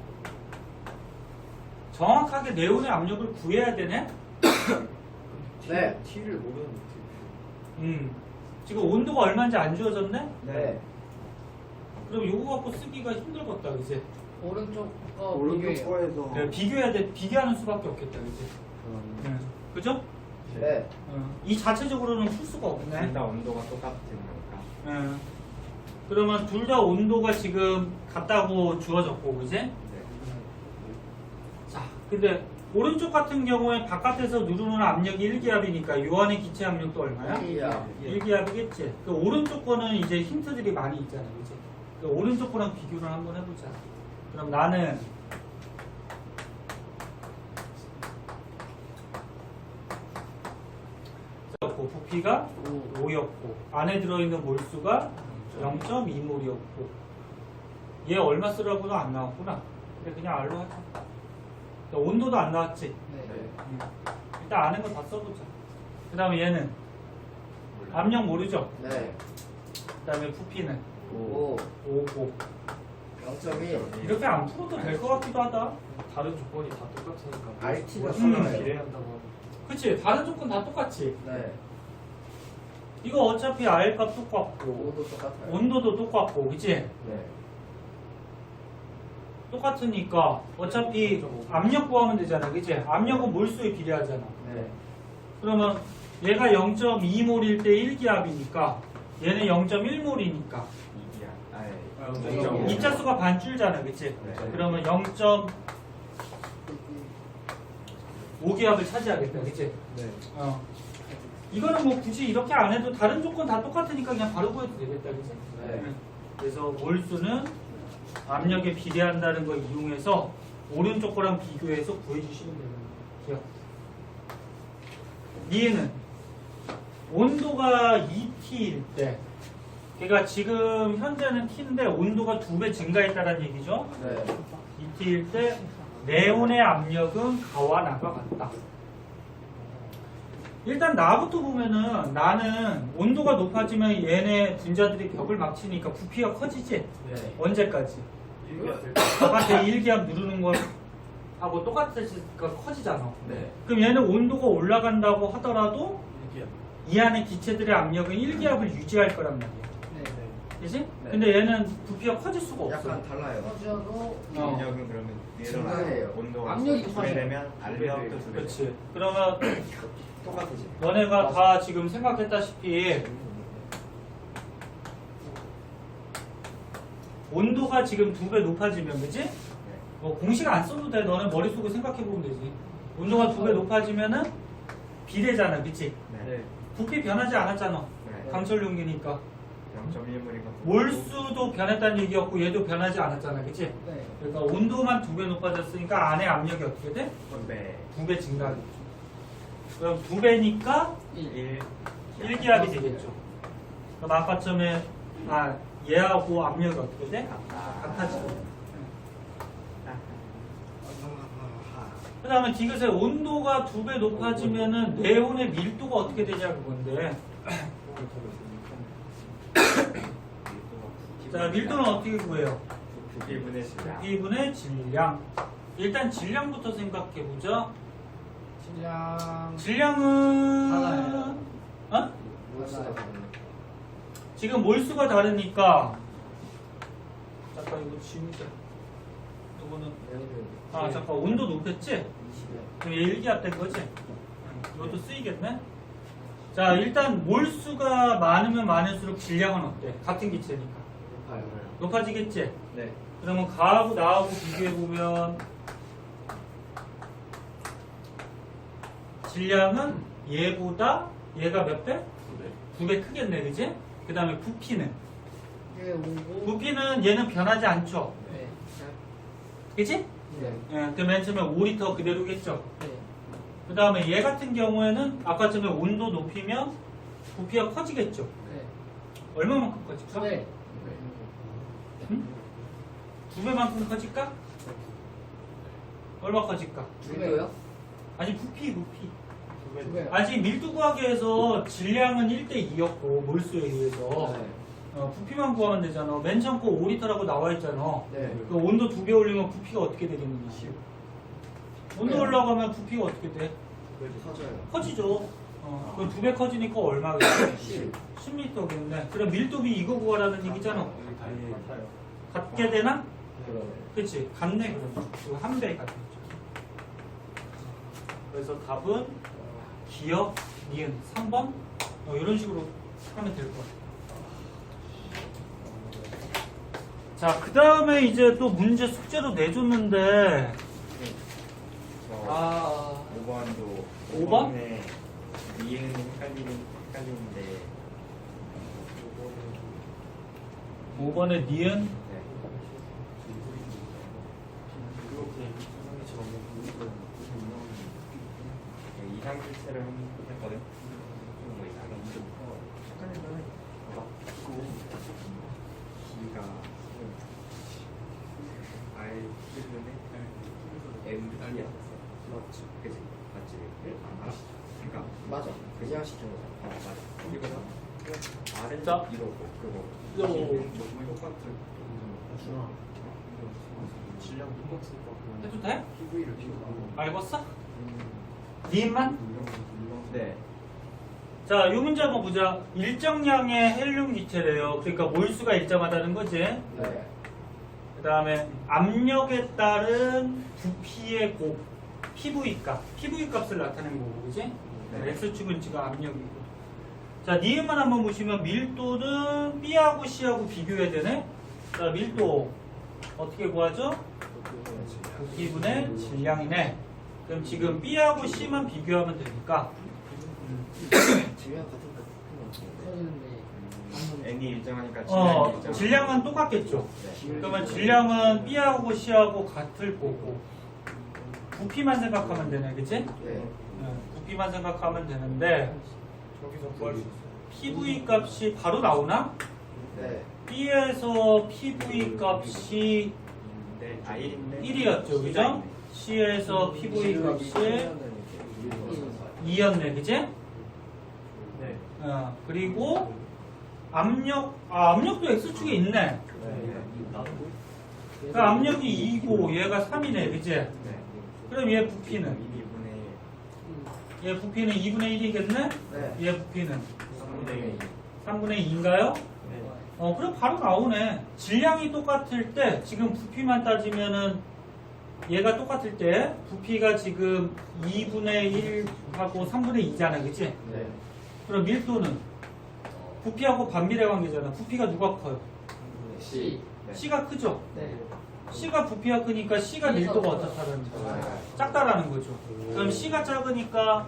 B: 정확하게 네온의 압력을 구해야 되네?
E: 네.
A: T를 모르는
B: 지금 온도가 얼마인지 안 주어졌네?
E: 네.
B: 그럼 이거 갖고 쓰기가 힘들겠다, 그지?
C: 오른쪽 거
E: 오른쪽
C: 비교해요.
E: 거에서.
B: 그래, 비교해야 돼, 비교하는 수밖에 없겠다, 그지? 그죠?
E: 네.
B: 이 자체적으로는 풀 수가 없네.
D: 둘 다 온도가 똑같은 건가?
B: 그러면 둘 다 온도가 지금 같다고 주어졌고, 그지?
D: 네.
B: 자, 근데 오른쪽 같은 경우에 바깥에서 누르는 압력이 1기압이니까 요 안에 기체 압력도 얼마야? 1기압이겠지. 그 오른쪽 거는 이제 힌트들이 많이 있잖아, 그지? 그 오른쪽 거랑 비교를 한번 해보자. 그럼 나는 부피가 5였고 안에 들어있는 몰수가 0.2몰이었고 얘 얼마 쓰라고도 안 나왔구나. 근데 그냥 R로 하자. 온도도 안 나왔지?
C: 네.
B: 일단 아는 거 다 써보자. 그 다음에 얘는 압력 모르죠?
E: 네.
B: 그 다음에 부피는
E: 5.
B: 5고
E: 0.1.
B: 이렇게 안 풀어도 될 것 같기도 하다.
A: 다른 조건이 다 똑같으니까
E: RT가
A: 비례한다고 하면
B: 그치? 다른 조건 다 똑같지?
E: 네.
B: 이거 어차피 R 값 똑같고
E: 5도 똑같아요.
B: 온도도 똑같고 그치?
E: 네.
B: 똑같으니까 어차피 압력 구하면 되잖아, 그치? 압력은 몰수에 비례하잖아.
E: 네.
B: 그러면 얘가 0.2몰일 때 1기압이니까 얘는 0.1몰이니까
D: 이야.
E: 0.5.
B: 입자수가 반줄잖아, 그치?
D: 네.
B: 그러면 0.5기압을 차지하겠다, 그치?
E: 네.
B: 이거는 뭐 굳이 이렇게 안 해도 다른 조건 다 똑같으니까 그냥 바로 구해도 되겠다, 그치?
E: 네.
B: 그래서 몰수는 압력에 비례한다는 걸 이용해서 오른쪽 거랑 비교해서 구해주시면 되는 거예요. 기억. 얘는 온도가 2T일 때, 그러니까 지금 현재는 T인데 온도가 2배 증가했다는 얘기죠.
E: 네.
B: 2T일 때 네온의 압력은 가와 나가 같다. 일단 나부터 보면은 나는 온도가 높아지면 얘네 분자들이 벽을 막 치니까 부피가 커지지?
E: 네.
B: 언제까지?
A: 일기가 될
B: 바깥에 1기압 누르는 걸 하고 똑같으니까 커지잖아.
D: 네.
B: 그럼 얘는 온도가 올라간다고 하더라도
A: 이게
B: 이 안에 기체들의 압력은 1기압을 유지할 거란 말이야.
C: 네.
B: 그치?
D: 네.
B: 근데 얘는 부피가 커질 수가 없어.
E: 약간 달라요.
C: 커져도
D: 압력은 그러면
E: 증가해요.
D: 늘어나요. 온도가
C: 압력이
D: 두배
C: 커져요.
D: 되면 압력도 두 배.
B: 그렇지. 그러면
D: 똑같아지.
B: 너네가 다 지금 생각했다시피 온도가 지금 2배 높아지면, 그치? 뭐 공식 안 써도 돼. 너네 머릿속으로 생각해보면 되지. 온도가 2배 높아지면은 비례잖아, 그치?
D: 네.
B: 부피 변하지 않았잖아.
D: 네.
B: 강철 용기니까.
D: 0.1몰이가
B: 몰수도 변했다는 얘기였고 얘도 변하지 않았잖아, 그치?
C: 네.
B: 그러니까 온도만 2배 높아졌으니까 안에 압력이 어떻게 돼?
D: 2배.
B: 2배 증가하겠죠. 그럼 2배니까
D: 1.
B: 1기압이 되겠죠. 그럼 아까쯤에 얘하고 압력이 어떻게 돼? 같아지고. 그 다음에 디귿의 온도가 2배 높아지면은 네온의 밀도가 어떻게 되냐 그건데. 자, 밀도는 어떻게 구해요?
D: 부피분의 질량.
B: 부피분의 질량. 일단 질량부터 생각해보자.
C: 질량
B: 질량은
C: 달라요.
B: 어?
E: 몰수가 다르네.
B: 지금 몰수가 다르니까 잠깐 이거 지우자. 이거는 잠깐 온도 높였지? 그럼 얘 1기압 된 거지? 이것도 쓰이겠네? 자, 일단 몰수가 많으면 많을수록 질량은 어때? 같은 기체니까 높아지겠지?
E: 네.
B: 그러면 가하고 나하고 비교해보면 질량은 얘보다 얘가 몇 배? 2배 크겠네, 그지? 그 다음에 부피는?
C: 이게 오고
B: 부피는 얘는 변하지 않죠?
C: 네.
B: 그치?
C: 네.
B: 예, 그 맨 처음에 5리터 그대로겠죠?
C: 네.
B: 그 다음에 얘 같은 경우에는 아까 전에 온도 높이면 부피가 커지겠죠?
C: 네.
B: 얼마만큼 커질까?
C: 네.
B: 응? 2배만큼 커질까? 얼마 커질까?
C: 두 배요?
B: 아니 부피
C: 두 배요.
B: 아직 밀도 구하기에서 질량은 1대2였고 몰수에 의해서 부피만 구하면 되잖아. 맨 처음 거 5리터라고 나와 있잖아.
E: 네.
B: 그 온도 2배 올리면 부피가 어떻게 되겠느냐. 온도
C: 네.
B: 올라가면 부피가 어떻게 돼?
E: 커져요.
B: 커지죠. 그럼 2배 커지니까 얼마겠어?
E: 10.
B: 10리터겠네. 그럼 밀도비 이거 구하라는 얘기잖아. 같게 되나?
E: 그러네.
B: 그치? 같네 그러면. 이거 한 배 같겠죠. 그래서 답은 기역, 니은 3번 이런 식으로 하면 될 것 같아요. 자, 그 다음에 이제 또 문제 숙제로 내줬는데
D: 5번도
B: 5번?
D: 이해는 헷갈리는데
B: 5번에 니은
D: 네. 이상질체를 했거든. 뭐 이상한 헷갈리면 B가 I 때문에 M이야. 맞지? 그지? 맞지? 그러니까
E: 맞아. 그냥 시킨 거죠.
D: 맞아. 이거는 R은
B: 자.
D: 이러고 그거 똑같은
A: 질량 금방 쓰니까
B: 해도 돼?
A: PV를 비교하고
B: 알겠어? 니은만?
D: 네.
B: 자, 이 문제 한번 보자. 일정량의 헬륨 기체래요. 그러니까 몰수가 일정하다는 거지.
E: 네.
B: 그 다음에 압력에 따른 부피의 곱, PV 값을 나타낸 거고, 그지?
D: 네.
B: X축은 지금 압력이고. 자, 니은만 한번 보시면 밀도는 B하고 C하고 비교해야 되네? 자, 밀도 어떻게 구하죠? 부피분의 질량이네. 그럼 지금 B하고 C만 비교하면 되니까
E: 질량 같은 거
C: 커지는데
D: N이 일정하니까 질량이 일정.
B: 질량은 똑같겠죠.
D: 네.
B: 그러면 질량은 B하고 C하고 같을 거고 부피만 생각하면 되네, 그치?
E: 네.
B: 부피만 생각하면 되는데
A: 저기서 구할 수 있어.
B: PV 값이 바로 나오나?
E: 네.
B: B에서 PV 값이
D: 네. 1인데
B: 1이었죠, 그죠? C에서 PV 값이 2였네, 그치?
A: 네.
B: 그리고 압력도 X축에 있네.
A: 나도
B: 그러니까 압력이 2고 얘가 3이네, 그치?
D: 네.
B: 그럼 얘 부피는?
D: 2분의 1.
B: 얘 부피는 2분의 1이겠네?
E: 네.
B: 얘 부피는?
D: 3분의 1.
B: 3분의 2인가요?
D: 네.
B: 그럼 바로 나오네. 질량이 똑같을 때, 지금 부피만 따지면은, 얘가 똑같을 때, 부피가 지금 2분의 1하고 3분의 2잖아, 그치?
D: 네.
B: 그럼 밀도는? 부피하고 반비례 관계잖아. 부피가 누가 커요?
C: C.
D: 네.
B: C가 크죠?
C: 네.
B: C가 부피가 크니까 C가 밀도가 어떻다는 거죠? 작다라는 거죠. 그럼 C가 작으니까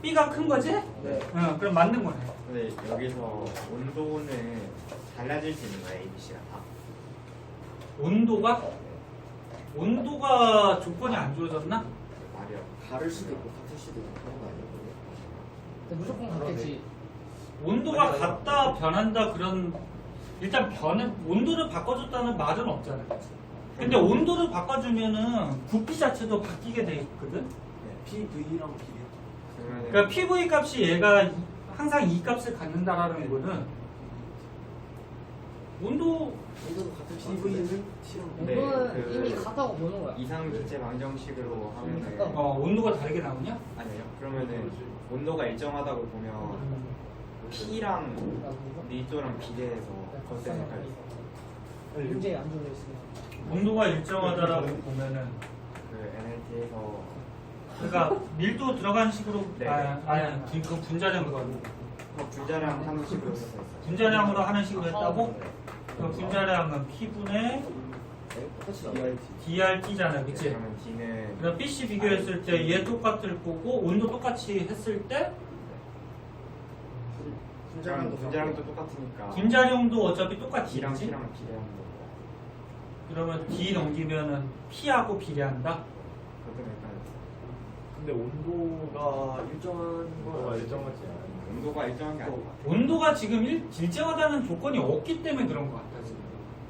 B: B가 큰 거지?
E: 네.
B: 그럼 맞는 거네.
D: 근데 여기서 온도는 달라질 수 있는 거예요, A, B, C가 다.
B: 온도가? 온도가 조건이 안 주어졌나?
D: 말이요.
E: 다를 수도 있고 같을 수도 있고 그런 거 아니에요?
C: 근데 무조건 같겠지.
B: 온도가 같다, 변한다, 그런, 일단 온도를 바꿔줬다는 말은 없잖아. 그치? 근데 온도를 바꿔주면은 부피 자체도 바뀌게 돼 있거든?
A: PV랑 비례.
D: 그러면은
B: 그러니까 PV 값이 얘가 항상 이 값을 갖는다라는 거는 온도,
E: 온도도 같을 수
A: PV는 T랑
D: 네,
C: 온도는
D: 그-
C: 이미 같다고 보는 거야.
D: 이상 기체 방정식으로 하면은
B: 온도가 다르게 나오냐?
D: 아니에요. 그러면은 온도가 일정하다고 보면 P랑 밀도랑 비례해서 겉에 헷갈려.
C: 문제에 안 적혀 있으면.
B: 온도가 일정하다라고 보면은
D: 그 NLT에서
B: 그러니까 밀도 들어간 식으로
D: 네.
B: 아니 그 분자량으로
D: 분자량 하는 식으로 써서 있어요.
B: 분자량으로 하는 식으로 했다고?
D: 네.
B: 그 분자량은 P분의
E: 똑같이 나와요.
B: DRT잖아, 그치?
D: 그러면 D는
B: 그럼 BC 비교했을 때 얘 똑같을 거고 온도 똑같이 했을 때
D: 분자량도 똑같으니까
B: 분자량도 어차피 똑같이
D: D랑
B: 그치?
D: P랑 비례하는 거.
B: 그러면 D 넘기면은 P하고 비례한다?
D: 그것도 약간
A: 근데 온도가 일정한 건 일정하지 않아요.
D: 온도가 일정한 게 아니고
B: 온도가 지금 일정하다는 조건이 없기 때문에 그런 것 같아 지금.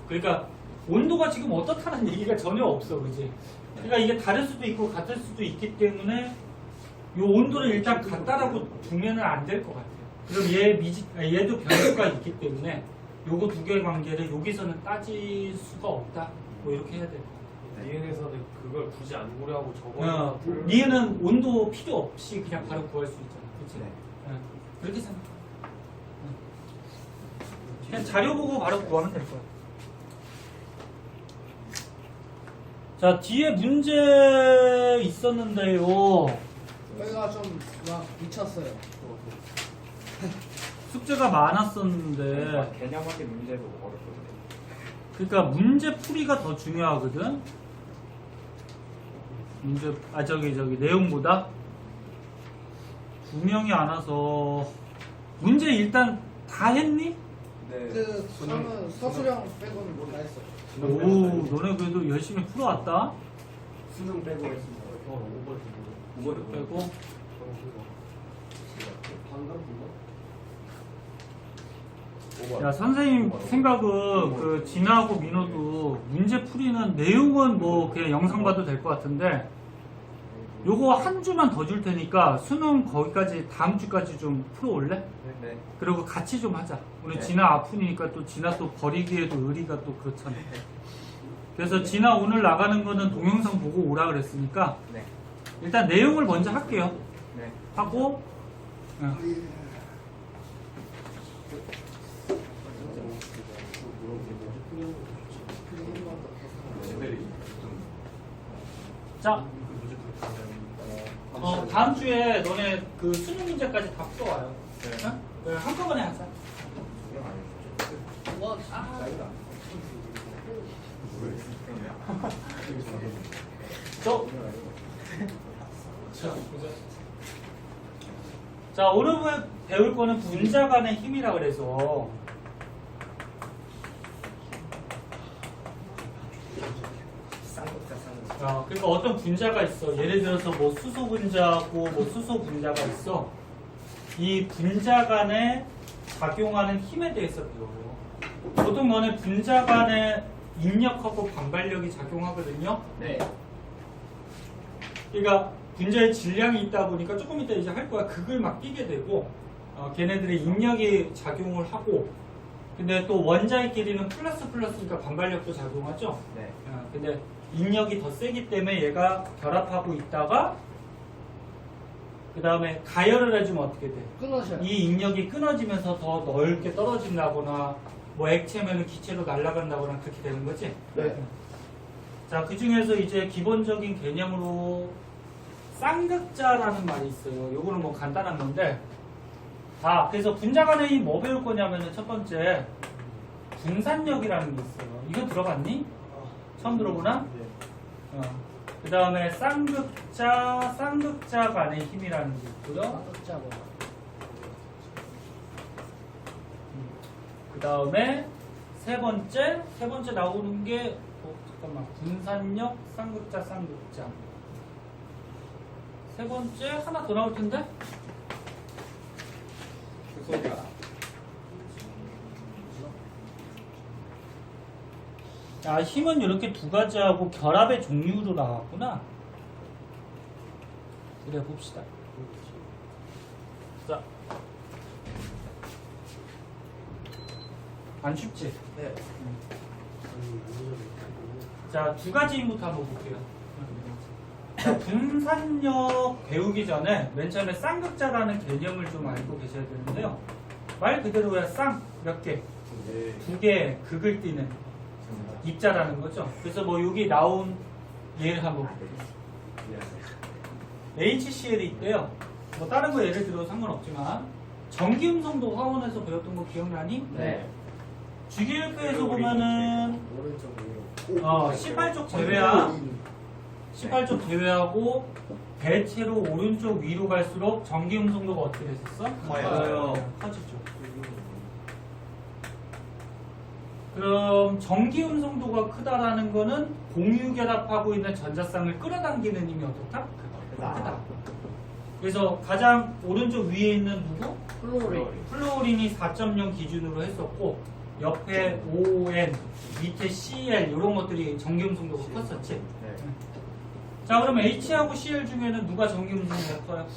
B: 그러니까 온도가 지금 어떻다는 얘기가 전혀 없어, 그지? 그러니까 이게 다를 수도 있고 같을 수도 있기 때문에 이 온도를 일단 같다라고 두면은 안 될 것 같아요. 그럼 얘도 변수가 있기 때문에 요거 두 개의 관계를 여기서는 따질 수가 없다. 뭐 이렇게 해야 돼.
A: 니은에서는 그걸 굳이 안 고려하고
B: 어,
A: 저거.
B: 니은은 온도 필요 없이 그냥 바로 구할 수 있잖아, 그렇지?
D: 네.
B: 그렇게 생각. 그냥 자료 보고 바로 구하면 될 거야. 자, 뒤에 문제 있었는데요.
C: 여기가 좀 막 미쳤어요.
B: 숙제가 많았었는데,
D: 개념학의 문제도 어렵거든요.
B: 그러니까 문제 풀이가 더 중요하거든. 저기 내용보다 두 명이 안 와서 문제 일단 다 했니?
A: 네.
C: 그 저는 서술형 빼고는 다 했어.
B: 오, 너네 그래도 열심히 풀어왔다.
A: 수능 빼고 했습니다. 5번
B: 빼고. 야, 선생님 생각은 그 진아하고 민호도 문제 풀이는 내용은 뭐 그냥 영상 봐도 될 것 같은데 요거 한 주만 더 줄 테니까 수능 거기까지 다음 주까지 좀 풀어올래?
D: 네.
B: 그리고 같이 좀 하자. 우리
D: 네.
B: 진아 아프니까 또 진아 또 버리기에도 의리가 또 그렇잖아. 그래서 진아 오늘 나가는 거는 동영상 보고 오라 그랬으니까
D: 네.
B: 일단 내용을 먼저 할게요.
D: 네.
B: 하고 자, 다음 주에 너네 그 수능 문제까지 다 풀어와요.
D: 네.
B: 응? 네, 한꺼번에 하자.
C: 뭐,
B: 자, 오늘 배울 거는 분자 간의 힘이라 그래서 그러니까 어떤 분자가 있어. 예를 들어서 뭐 수소 분자고 뭐 수소 분자가 있어. 이 분자 간에 작용하는 힘에 대해서 배워요. 보통 너네 분자 간에 인력하고 반발력이 작용하거든요.
C: 네.
B: 그러니까 분자의 질량이 있다 보니까 조금 이따 이제 할 거야. 극을 막 띄게 되고 걔네들의 인력이 작용을 하고 근데 또 원자끼리는 플러스니까 반발력도 작용하죠.
D: 네.
B: 근데 인력이 더 세기 때문에 얘가 결합하고 있다가 그 다음에 가열을 해주면 어떻게 돼?
C: 끊어져요.
B: 이 인력이 끊어지면서 더 넓게 떨어진다거나 뭐 액체면은 기체로 날아간다거나 그렇게 되는 거지?
E: 네.
B: 자, 그 중에서 이제 기본적인 개념으로 쌍극자라는 말이 있어요. 요거는 뭐 간단한 건데. 자, 그래서 분자 간의 힘 뭐 배울 거냐면은 첫 번째 분산력이라는 게 있어요. 이거 들어봤니? 처음 들어보나? 그 다음에 쌍극자 간의 힘이라는 게 있고요.
C: 쌍극자고.
B: 그 다음에 세 번째 나오는 게 잠깐만 분산력 쌍극자 세 번째 하나 더 나올 텐데 아 힘은 이렇게 두 가지하고 결합의 종류로 나왔구나. 그래 봅시다. 자, 안 쉽지?
E: 네.
B: 자, 두 가지 힘부터 한번 볼게요. 자, 분산력 배우기 전에 맨 처음에 쌍극자라는 개념을 좀 알고 계셔야 되는데요. 말 그대로야 쌍 몇 개? 두 개 극을 띠는 입자라는 거죠. 그래서 뭐 여기 나온 예를 한번 볼게요. HCl이 있대요. 뭐 다른 거 예를 들어도 상관없지만 전기음성도 화원에서 배웠던 거 기억나니?
D: 네.
B: 주기율표에서 보면은
E: 오른쪽 위로.
B: 18쪽 제외하고 대체로 오른쪽 위로 갈수록 전기음성도가 어떻게 됐었어?
A: 커요.
B: 커지죠. 그럼 전기음성도가 크다라는 거는 공유 결합하고 있는 전자쌍을 끌어당기는 힘이 어떻다? 크다. 그래서 가장 오른쪽 위에 있는 누구? 플로어린이 4.0 기준으로 했었고 옆에 ON, 밑에 CL 이런 것들이 전기음성도가 컸었지.
D: 네.
B: 자, 그럼 H하고 CL 중에는 누가 전기음성도가 커요?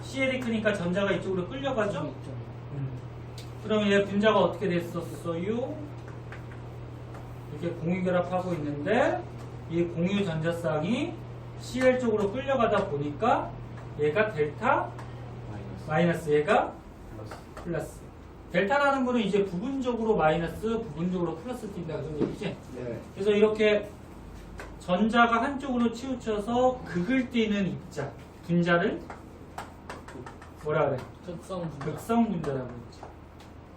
B: CL이 크니까 전자가 이쪽으로 끌려가죠? 그럼 얘 분자가 어떻게 됐었어요? 이렇게 공유 결합하고 있는데 이 공유 전자쌍이 CL 쪽으로 끌려가다 보니까 얘가 델타 마이너스 얘가 플러스. 델타라는 거는 이제 부분적으로 마이너스, 부분적으로 플러스 뛴다 그런 얘기지.
E: 네.
B: 그래서 이렇게 전자가 한쪽으로 치우쳐서 극을 띠는 입자, 분자를 뭐라 그래? 극성 분자라고 했지.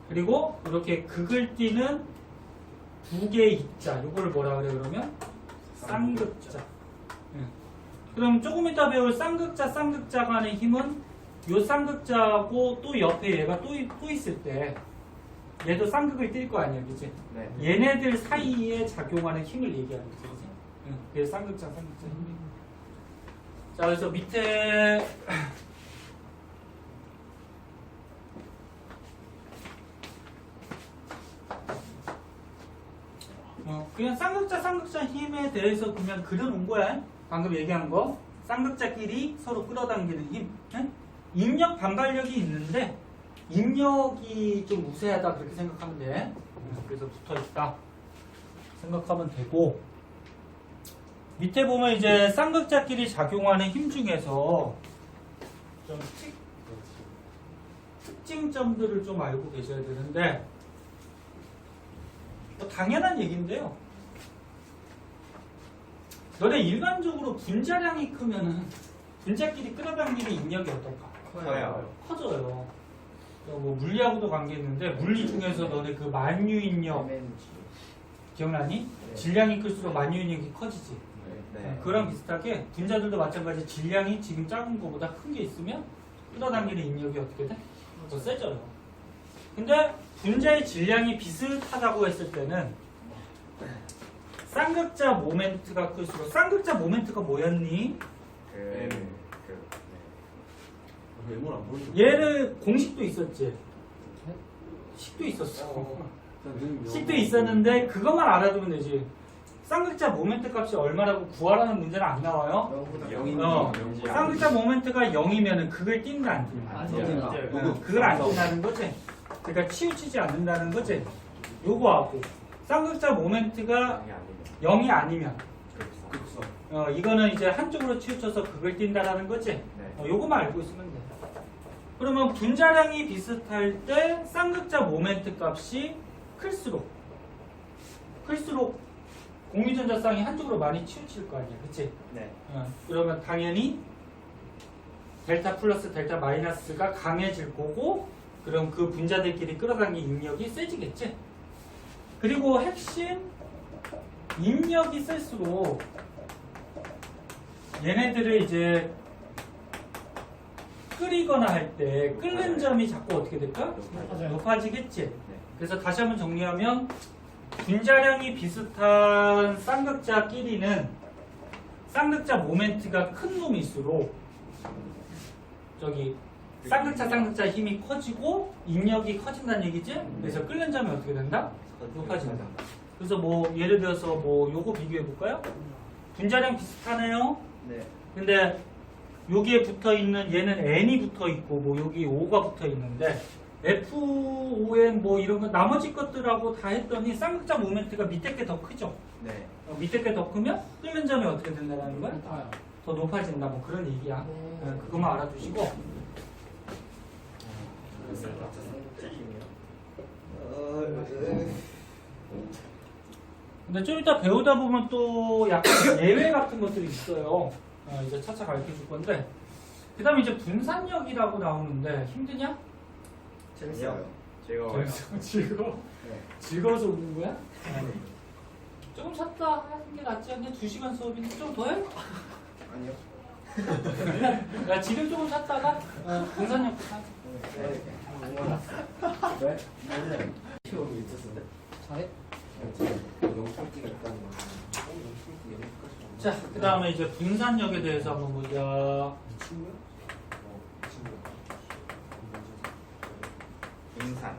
B: 그리고 이렇게 극을 띠는 두 개의 입자, 이거를 뭐라 그래 그러면? 쌍극자. 그럼 조금 이따 배울 쌍극자 간의 힘은 요 쌍극자하고 또 옆에 얘가 또 있을 때 얘도 쌍극을 띨 거 아니야, 그치?
D: 네.
B: 얘네들 사이에 작용하는 힘을 얘기하는 거지, 그치? 그래서 쌍극자 힘이. 자, 그래서 밑에 그냥 쌍극자 힘에 대해서 그냥 그려놓은 거야. 방금 얘기한 거. 쌍극자끼리 서로 끌어당기는 힘. 인력 반발력이 있는데 인력이 좀 우세하다 그렇게 생각하면 돼. 그래서 붙어있다 생각하면 되고, 밑에 보면 이제 쌍극자끼리 작용하는 힘 중에서 좀 특징점들을 좀 알고 계셔야 되는데, 뭐 당연한 얘기인데요. 너네 일반적으로 분자량이 크면은 분자끼리 끌어당기는 인력이 어떨까?
D: 커요.
B: 커져요. 뭐 물리하고도 관계 있는데 물리 중에서 너네 그 만유 인력 기억나니?
E: 네.
B: 질량이 클수록 만유 인력이 커지지.
D: 네.
B: 그랑 비슷하게 분자들도 마찬가지. 질량이 지금 작은 것보다 큰 게 있으면 끌어당기는 인력이 어떻게 돼? 더 세져요. 근데 분자의 질량이 비슷하다고 했을 때는 쌍극자 모멘트가 클수록, 쌍극자 모멘트가 뭐였니?
E: 메모를 안 보여줘.
B: 얘를 공식도 있었지. 식도 있었어. 식도 있었는데 그것만 알아두면 되지. 쌍극자 모멘트 값이 얼마라고 구하라는 문제는 안 나와요. 쌍극자 모멘트가 0이면은 그걸 띈다 안 띈다?
C: 안 뛴다.
B: 그걸 안 뛴다는 거지. 그러니까 치우치지 않는다는 거지. 요거하고 쌍극자 모멘트가 0이 아니면
E: 극성.
B: 이거는 이제 한쪽으로 치우쳐서 극을 띈다라는 거지.
D: 네.
B: 요거만 알고 있으면 돼. 그러면 분자량이 비슷할 때 쌍극자 모멘트 값이 클수록 공유전자쌍이 한쪽으로 많이 치우칠 거 아니야, 그치?
D: 네.
B: 그러면 당연히 델타 플러스 델타 마이너스가 강해질 거고, 그럼 그 분자들끼리 끌어당긴 인력이 세지겠지? 그리고 핵심 인력이 셀수록 얘네들을 이제 끓이거나 할 때 끓는 점이 자꾸 어떻게 될까? 높아지겠지?
D: 네.
B: 그래서 다시 한번 정리하면 분자량이 비슷한 쌍극자끼리는 쌍극자 모멘트가 큰 놈일수록 저기 쌍극자 힘이 커지고 인력이 커진다는 얘기지? 그래서 끓는 점이 어떻게 된다? 높아진다. 그래서 뭐 예를 들어서 뭐 요거 비교해 볼까요? 분자량 비슷하네요.
D: 네.
B: 근데 여기에 붙어 있는 얘는 N이 붙어 있고 뭐 여기 O가 붙어 있는데 FON 뭐 이런 거 나머지 것들하고 다 했더니 쌍극자 모멘트가 밑에 게 더 크죠.
D: 네.
B: 밑에 게 더 크면 끓는 점이 어떻게 된다는 거야?
C: 높아요.
B: 더 높아진다 뭐 그런 얘기야. 그것만 알아두시고. 근데 좀 이따 배우다 보면 또 약간 예외 같은 것들이 있어요. 이제 차차 가르쳐 줄 건데. 그 다음에 이제 분산력이라고 나오는데 힘드냐?
D: 재밌어요. 즐거워요.
B: 즐거워?
D: 네.
B: 즐거워서 웃는 거야? 조금 쉬었다 하는 게 낫지 않냐? 2시간 수업인데 좀 더 해?
D: 아니요.
B: 야, 지금 조금 쉬었다가 분산력부터 하자.
D: 네.
E: 왜? 나는 시험이 있었는데.
C: 잘해?
E: 영상기가 있다는 거. 영상기 연습까지.
B: 자, 그 다음에 이제 분산력에 대해서 한번 보자.
E: 친구야? 친구야.
D: 등산.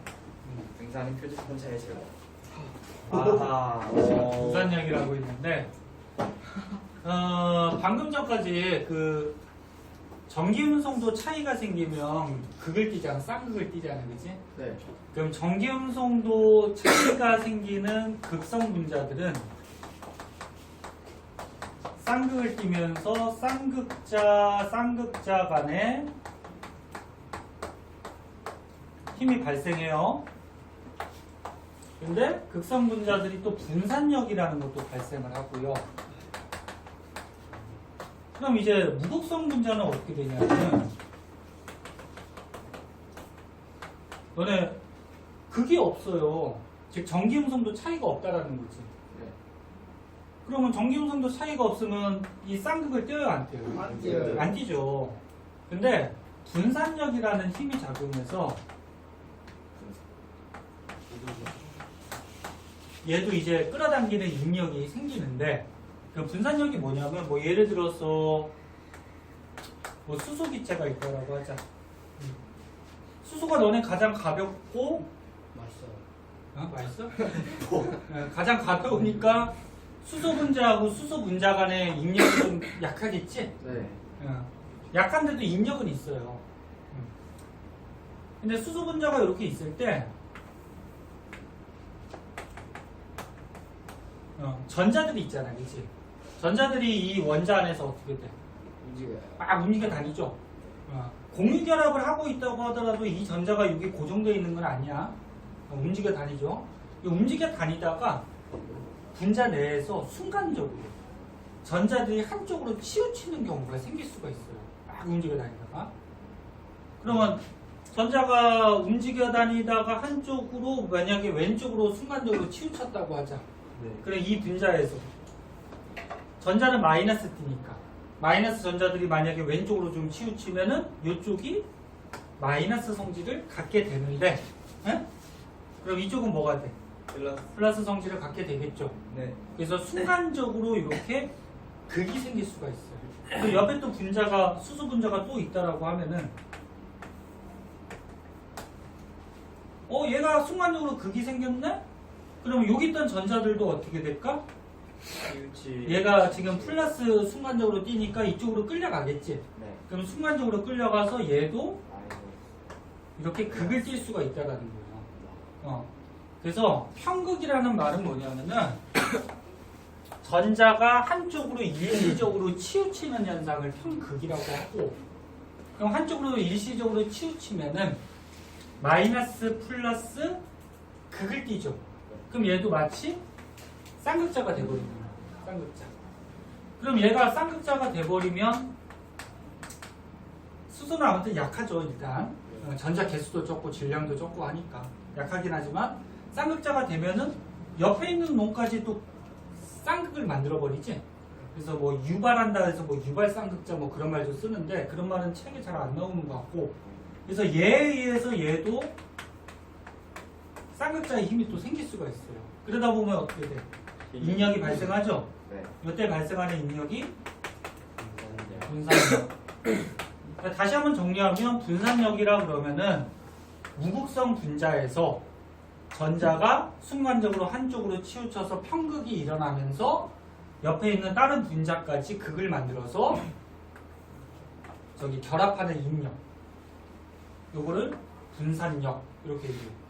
D: 등산은 표준 편차의 제곱.
B: 아하, 분산력이라고 있는데, 방금 전까지 그 전기 음성도 차이가 생기면 극을 띠잖아, 쌍극을 띠잖아, 그치?
D: 네.
B: 그럼 전기 음성도 차이가 생기는 극성 분자들은 쌍극을 띠면서 쌍극자 간에 힘이 발생해요. 근데 극성 분자들이 또 분산력이라는 것도 발생을 하고요. 그럼 이제 무극성 분자는 어떻게 되냐면 너네 극이 없어요. 즉 전기 음성도 차이가 없다라는 거지.
D: 네.
B: 그러면 전기 음성도 차이가 없으면 이 쌍극을 떼어요, 안 떼어요?
C: 안 떼어요.
B: 안 띄죠. 근데 분산력이라는 힘이 작용해서 얘도 이제 끌어당기는 인력이 생기는데, 그 분산력이 뭐냐면 뭐 예를 들어서 뭐 수소 기체가 있다라고 하자. 수소가 너네 가장 가볍고
C: 맛있어요.
B: 맛있어? 가장 가벼우니까 수소 분자하고 수소 분자 간의 인력이 좀 약하겠지?
D: 네.
B: 약한데도 인력은 있어요. 근데 수소 분자가 이렇게 있을 때 전자들이 있잖아, 그치? 전자들이 이 원자 안에서 어떻게 돼?
C: 움직여요.
B: 막 움직여 다니죠? 공유결합을 하고 있다고 하더라도 이 전자가 여기 고정되어 있는 건 아니야. 움직여 다니죠? 이 움직여 다니다가 분자 내에서 순간적으로 전자들이 한쪽으로 치우치는 경우가 생길 수가 있어요. 막 움직여 다니다가. 그러면 전자가 움직여 다니다가 한쪽으로 만약에 왼쪽으로 순간적으로 치우쳤다고 하자.
E: 네.
B: 그래 이 분자에서 전자는 마이너스 띠니까 마이너스 전자들이 만약에 왼쪽으로 좀 치우치면은 이쪽이 마이너스 성질을 갖게 되는데, 에? 그럼 이쪽은 뭐가 돼? 플러스 성질을 갖게 되겠죠.
D: 네.
B: 그래서 순간적으로 이렇게 극이 생길 수가 있어요. 그 옆에 또 분자가 수소 분자가 또 있다라고 하면은 얘가 순간적으로 극이 생겼네? 그럼 여기 있던 전자들도 어떻게 될까?
D: 치우치.
B: 얘가 지금 플러스 순간적으로 뛰니까 이쪽으로 끌려가겠지.
D: 네.
B: 그럼 순간적으로 끌려가서 얘도
D: 마이너스.
B: 이렇게 극을 띌 수가 있다라는 거예요. 그래서 편극이라는 말은 뭐냐면은 전자가 한쪽으로 일시적으로 치우치는 현상을 편극이라고 하고, 그럼 한쪽으로 일시적으로 치우치면은 마이너스 플러스 극을 띄죠. 그럼 얘도 마치 쌍극자가 돼버리는 거야. 쌍극자. 그럼 얘가 쌍극자가 돼버리면 수소는 아무튼 약하죠. 일단 전자 개수도 적고 질량도 적고 하니까 약하긴 하지만 쌍극자가 되면은 옆에 있는 놈까지 또 쌍극을 만들어버리지. 그래서 뭐 유발한다 해서 뭐 유발 쌍극자 뭐 그런 말도 쓰는데 그런 말은 책에 잘 안 나오는 것 같고, 그래서 얘에 의해서 얘도 쌍극자의 힘이 또 생길 수가 있어요. 그러다 보면 어떻게 돼? 인력이 발생하죠?
D: 네.
B: 이때 발생하는 인력이 분산력. 다시 한번 정리하면 분산력이라 그러면은 무극성 분자에서 전자가 순간적으로 한쪽으로 치우쳐서 편극이 일어나면서 옆에 있는 다른 분자까지 극을 만들어서 저기 결합하는 인력, 요거를 분산력 이렇게 얘기해요.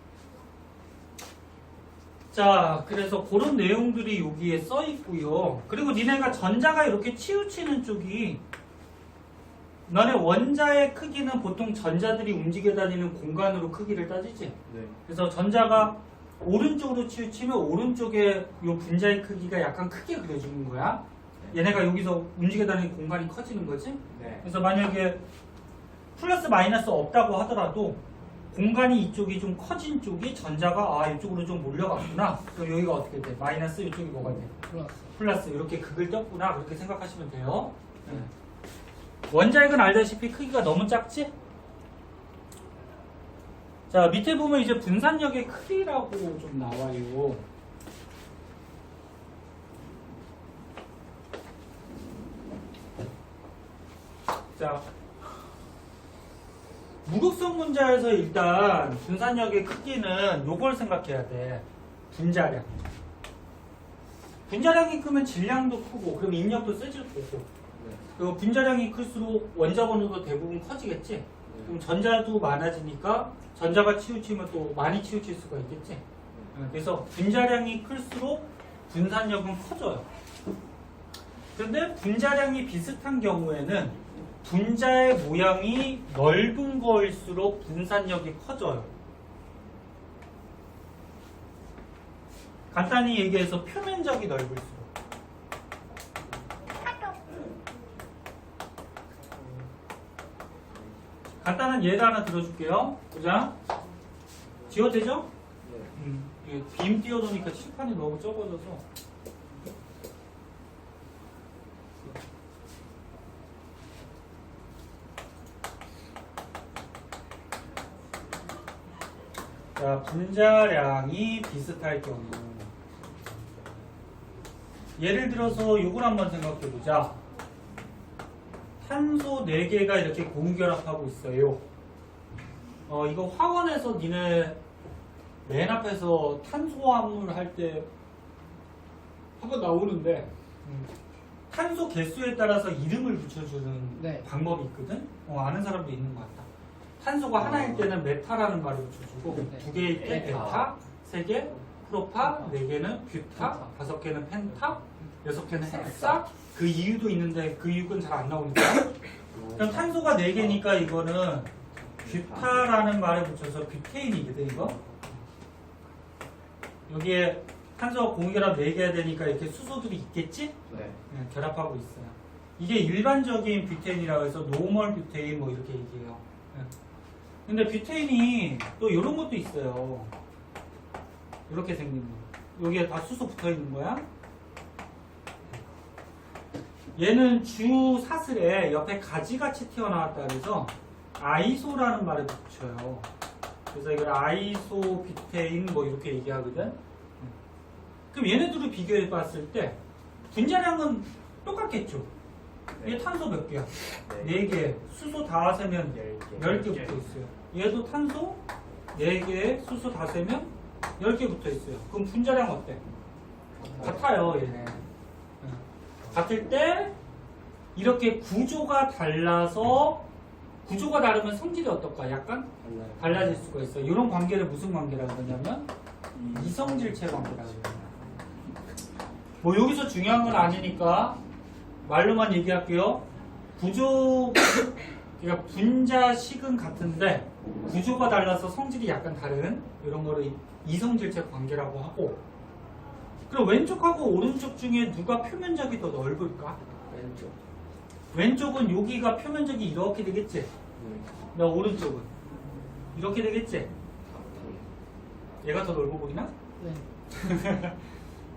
B: 자, 그래서 그런 내용들이 여기에 써 있고요. 그리고 니네가 전자가 이렇게 치우치는 쪽이, 너네 원자의 크기는 보통 전자들이 움직여 다니는 공간으로 크기를 따지지?
A: 네.
B: 그래서 전자가 오른쪽으로 치우치면 오른쪽에 요 분자의 크기가 약간 크게 그려주는 거야. 얘네가 여기서 움직여 다니는 공간이 커지는 거지?
D: 네.
B: 그래서 만약에 플러스 마이너스 없다고 하더라도 공간이 이쪽이 좀 커진 쪽이 전자가 이쪽으로 좀 몰려갔구나. 그럼 여기가 어떻게 돼? 마이너스, 이쪽이 뭐가 돼? 플러스. 이렇게 극을 떴구나. 그렇게 생각하시면 돼요. 원자핵은 알다시피 크기가 너무 작지? 자, 밑에 보면 이제 분산력의 크기라고 좀 나와요. 자, 무극성 분자에서 일단 분산력의 크기는 요걸 생각해야 돼. 분자량. 분자량이 크면 질량도 크고, 그럼 인력도 세질 거고. 그리고 분자량이 클수록 원자 번호도 대부분 커지겠지? 그럼 전자도 많아지니까 전자가 치우치면 또 많이 치우칠 수가 있겠지? 그래서 분자량이 클수록 분산력은 커져요. 그런데 분자량이 비슷한 경우에는 분자의 모양이 넓은 거일수록 분산력이 커져요. 간단히 얘기해서 표면적이 넓을수록. 간단한 예를 하나 들어줄게요. 보자. 지워도 되죠? 이게 빔 띄워놓으니까 칠판이 너무 적어져서. 자, 분자량이 비슷할 경우. 예를 들어서 이걸 한번 생각해보자. 탄소 4개가 이렇게 공유결합하고 있어요. 이거 화원에서 니네 맨 앞에서 탄소화물 할 때 한번 나오는데 탄소 개수에 따라서 이름을 붙여주는
C: 네.
B: 방법이 있거든? 아는 사람도 있는 것 같다. 탄소가 하나일 때는 메타라는 말을 붙여주고
C: 네.
B: 2개일 때 베타, 3개 프로파, 4개는 뷰타, 5개는 펜타, 6개는 헥사. 그 이유도 있는데 그 이유는 잘 안 나오니까. 그럼 탄소가 4개니까 이거는 뷰타라는 말을 붙여서 뷰테인이거든, 이거. 여기에 탄소가 공유결합 4개가 되니까 이렇게 수소들이 있겠지?
D: 네.
B: 결합하고 있어요. 이게 일반적인 뷰테인이라고 해서 노멀 뷰테인 뭐 이렇게 얘기해요. 근데 뷰테인이 또 이런 것도 있어요. 이렇게 생긴 거. 여기에 다 수소 붙어 있는 거야. 얘는 주 사슬에 옆에 가지같이 튀어나왔다 그래서 아이소라는 말을 붙여요. 그래서 이걸 아이소 뷰테인 뭐 이렇게 얘기하거든. 그럼 얘네들을 비교해 봤을 때 분자량은 똑같겠죠. 얘 탄소 몇 개야? 4개. 수소 다 세면 10개 붙어 있어요. 얘도 탄소 4개에 수소 다 세면 10개 붙어 있어요. 그럼 분자량 어때? 같아요, 얘네. 같을 때 이렇게 구조가 달라서, 구조가 다르면 성질이 어떨까? 약간 달라질 수가 있어요. 이런 관계를 무슨 관계라고 하냐면 이성질체 관계라고 해요. 뭐 여기서 중요한 건 아니니까 말로만 얘기할게요. 구조, 그러니까 분자식은 같은데 구조가 달라서 성질이 약간 다른 이런 거를 이성질체 관계라고 하고, 그럼 왼쪽하고 오른쪽 중에 누가 표면적이 더 넓을까?
E: 왼쪽.
B: 왼쪽은 여기가 표면적이 이렇게 되겠지? 나 오른쪽은 이렇게 되겠지? 얘가 더 넓어 보이나?
C: 네.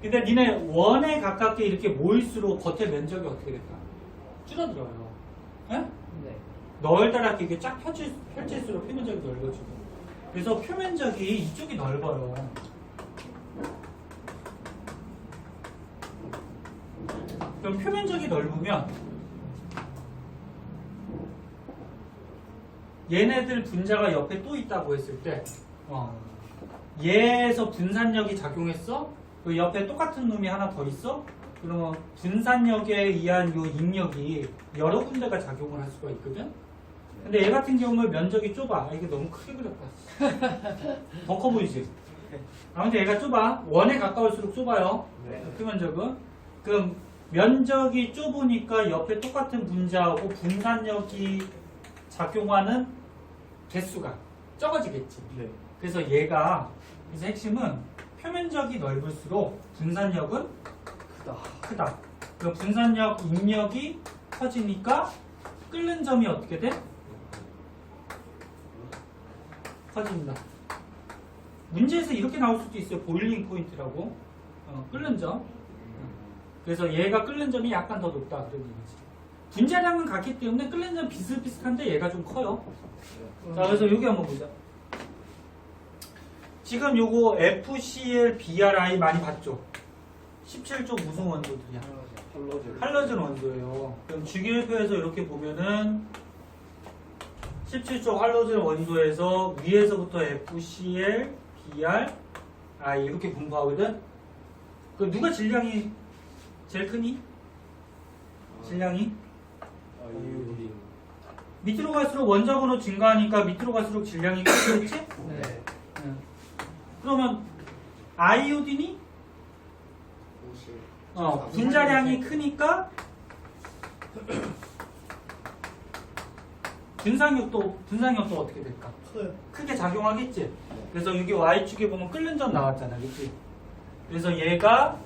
B: 근데 니네 원에 가깝게 이렇게 모일수록 겉의 면적이 어떻게 될까? 줄어들어요. 예?
C: 네.
B: 널따랗게 이게 쫙 펼칠수록 표면적이 넓어지고. 그래서 표면적이 이쪽이 넓어요. 그럼 표면적이 넓으면 얘네들 분자가 옆에 또 있다고 했을 때 얘에서 분산력이 작용했어? 그 옆에 똑같은 놈이 하나 더 있어? 그러면 분산력에 의한 요 인력이 여러 군데가 작용을 할 수가 있거든? 근데 얘 같은 경우는 면적이 좁아. 이게 너무 크게 그렸다. 더 커 보이지? 아무튼 얘가 좁아. 원에 가까울수록 좁아요. 표면적은. 그럼 면적이 좁으니까 옆에 똑같은 분자하고 분산력이 작용하는 개수가 적어지겠지.
A: 네.
B: 그래서 얘가, 그래서 핵심은 표면적이 넓을수록 분산력은 크다. 그 분산력 인력이 커지니까 끓는 점이 어떻게 돼? 커집니다. 문제에서 이렇게 나올 수도 있어요. 보일링 포인트라고. 끓는 점. 그래서 얘가 끓는 점이 약간 더 높다. 그런 얘기지. 분자량은 같기 때문에 끓는 점 비슷비슷한데 얘가 좀 커요. 자, 그래서 여기 한번 보자. 지금 요거 FCl, BRI 많이 봤죠? 17쪽 무슨 원소들이야? 할로젠 원소예요. 그럼 주기율표에서 이렇게 보면은 17쪽 할로젠 원소에서 위에서부터 FCl, BRI 이렇게 분포하거든? 그 누가 질량이 제일 크니? 질량이? 밑으로 갈수록 원자번호 증가하니까 밑으로 갈수록 질량이 크겠지?
C: 네.
B: 그러면 아이오딘이 분자량이 크니까 분산력도 어떻게 될까? 크게 작용하겠지? 그래서 여기 Y축에 보면 끓는 점 나왔잖아, 그치? 그래서 얘가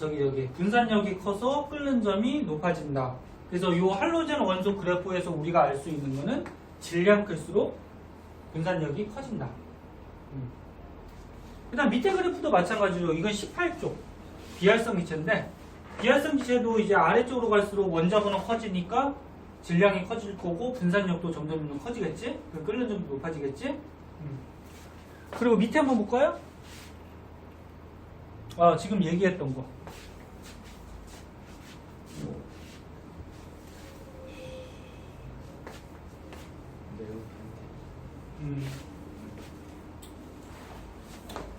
B: 여기 분산력이 커서 끓는 점이 높아진다. 그래서 이 할로젠 원소 그래프에서 우리가 알 수 있는 거는 질량 클수록 분산력이 커진다. 그 다음 밑에 그래프도 마찬가지로 이건 18쪽 비활성 기체인데, 비활성 기체도 이제 아래쪽으로 갈수록 원자번호 커지니까 질량이 커질 거고 분산력도 점점 커지겠지? 그 끓는 점도 높아지겠지? 그리고 밑에 한번 볼까요? 지금 얘기했던 거.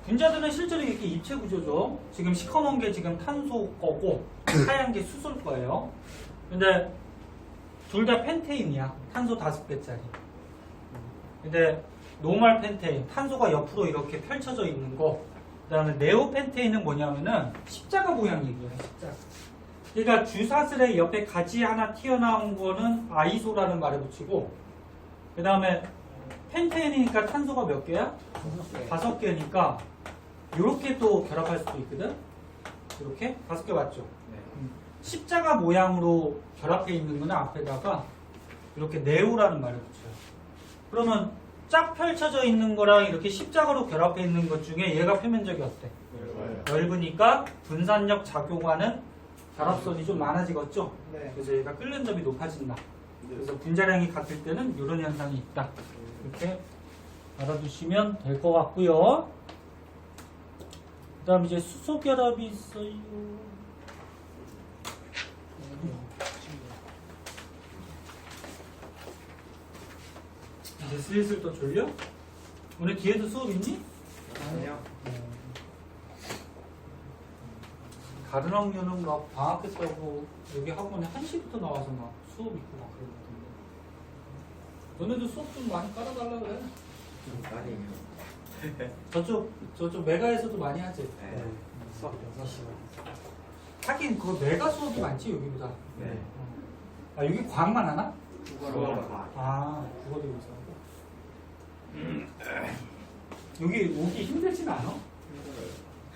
B: 분자들은 실제로 이렇게 입체 구조죠. 지금 시커먼 게 지금 탄소 거고 하얀 게 수소일 거예요. 근데 둘 다 펜테인이야. 탄소 5개짜리. 근데 노멀 펜테인, 탄소가 옆으로 이렇게 펼쳐져 있는 거. 그 다음에 네오펜테인은 뭐냐면은 십자가 모양 얘기예요. 십자가. 그러니까 주사슬의 옆에 가지 하나 튀어나온 거는 아이소라는 말을 붙이고, 그 다음에 펜테인이니까 탄소가 몇 개야? 5개니까 이렇게 또 결합할 수도 있거든. 이렇게 5개 맞죠? 십자가 모양으로 결합해 있는 거는 앞에다가 이렇게 네오라는 말을 붙여요. 그러면 쫙 펼쳐져 있는 거랑 이렇게 십자가로 결합해 있는 것 중에 얘가 표면적이 어때? 넓으니까 분산력 작용하는 결합선이 좀 많아지겠죠?
C: 네.
B: 그래서 얘가 끓는 점이 높아진다. 그래서 분자량이 같을 때는 이런 현상이 있다. 이렇게 알아두시면 될 것 같고요. 그 다음 이제 수소 결합이 있어요. 이제 슬슬 또 졸려? 오늘 뒤에도 수업 있니?
D: 아니요.
B: 다른 학년은 막 방학했다고 여기 학원에 1시부터 나와서 막 수업 있고 막 그러거든요. 너네도 수업 좀 많이 깔아달라 그래.
D: 아니에요.
B: 저쪽 메가에서도 많이 하지.
D: 네.
A: 수학 6시간.
B: 하긴 그거 내가 수업이 많지 여기보다.
D: 네.
B: 아 여기 과학만 하나?
D: 국어랑 과학.
B: 아 국어도 있어. 여기 오기 힘들진 않아?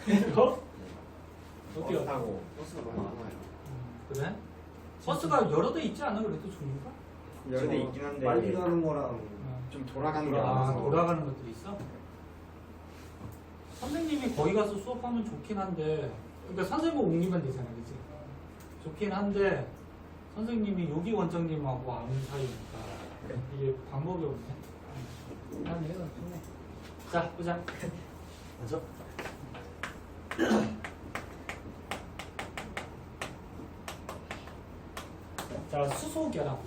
B: 힘들어? 어때요?
D: 버스 타고
E: 버스가 많이 많아요.
B: 그래? 버스가 여러 대 있지 않아? 그래도 종류가?
D: 여러 대 있긴 한데
A: 빨리 가는 거랑
D: 좀 돌아가는 게
B: 아
D: 많아서
B: 돌아가는 것도 있어? 선생님이 거기 가서 수업하면 좋긴 한데 그러니까 선생님 옮기면 되잖아 그치? 좋긴 한데 선생님이 여기 원장님하고 아는 사이니까 이게 방법이 없네. 난 얘가 좋네. 자 보자.
A: 맞아?
B: 자 수소결합.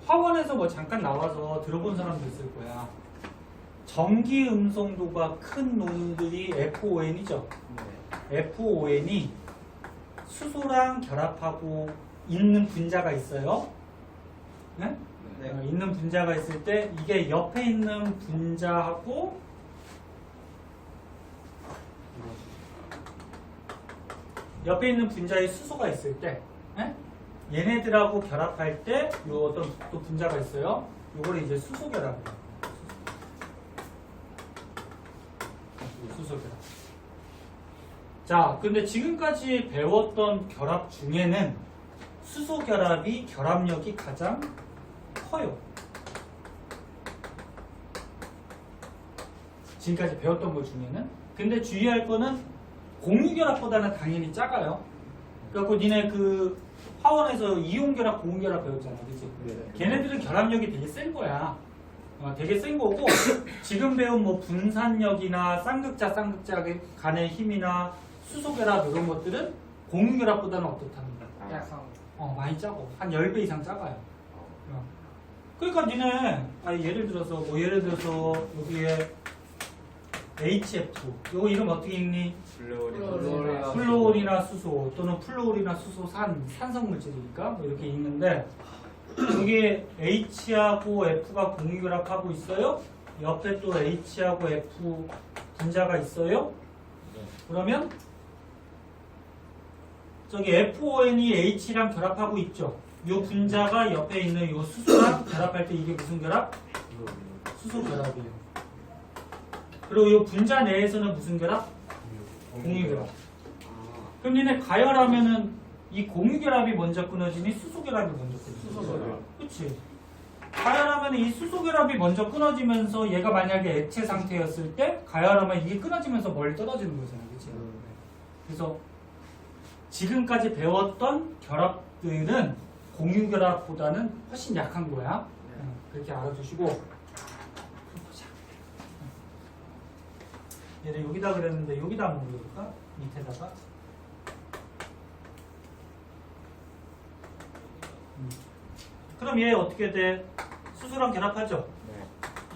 B: 화원에서 뭐 잠깐 나와서 들어본 사람도 있을 거야. 전기 음성도가 큰 논들이 FON이죠. FON이 수소랑 결합하고 있는 분자가 있어요. 네?
E: 네.
B: 있는 분자가 있을 때 이게 옆에 있는 분자하고 옆에 있는 분자에 수소가 있을 때 네? 얘네들하고 결합할 때 요 어떤 또 분자가 있어요. 요거를 이제 수소 결합이에요. 수소 결합. 자, 근데 지금까지 배웠던 결합 중에는 수소 결합이 결합력이 가장 커요. 지금까지 배웠던 것 중에는. 근데 주의할 거는 공유 결합보다는 당연히 작아요. 그래갖고 니네 그 화원에서 이온 결합, 고온 결합 배웠잖아, 그치?
A: 네.
B: 걔네들은 결합력이 되게 센 거야. 되게 센 거고 지금 배운 뭐 분산력이나 쌍극자 간의 힘이나 수소 결합 이런 것들은 공유 결합보다는 어떻답니까? 많이 작고 한 10배 이상 작아요. 그러니까 니네 예를 들어서 여기에 HF 요거 이름 어떻게 읽니?
D: 플로리
B: 플로올이나 수소 또는 플로올이나 수소산 산성물질이니까 뭐 이렇게 읽는데 여기 H하고 F가 공유결합하고 있어요. 옆에 또 H하고 F 분자가 있어요. 그러면 저기 FON이 H랑 결합하고 있죠. 이 분자가 옆에 있는 이 수소랑 결합할 때 이게 무슨 결합? 수소 결합이에요. 그리고 이 분자 내에서는 무슨 결합? 공유 결합. 그럼 니네 가열하면은 이 공유 결합이 먼저 끊어지니 수소 결합이 먼저 끊어지니?
A: 수소 결합.
B: 그치? 가열하면 이 수소 결합이 먼저 끊어지면서 얘가 만약에 액체 상태였을 때 가열하면 이게 끊어지면서 멀리 떨어지는 거잖아, 그치? 그래서 지금까지 배웠던 결합들은 공유 결합보다는 훨씬 약한 거야. 그렇게 알아두시고 보자. 얘를 여기다 그랬는데 여기다 한번 그려볼까? 밑에다가 그럼 얘 어떻게 돼? 수소랑 결합하죠?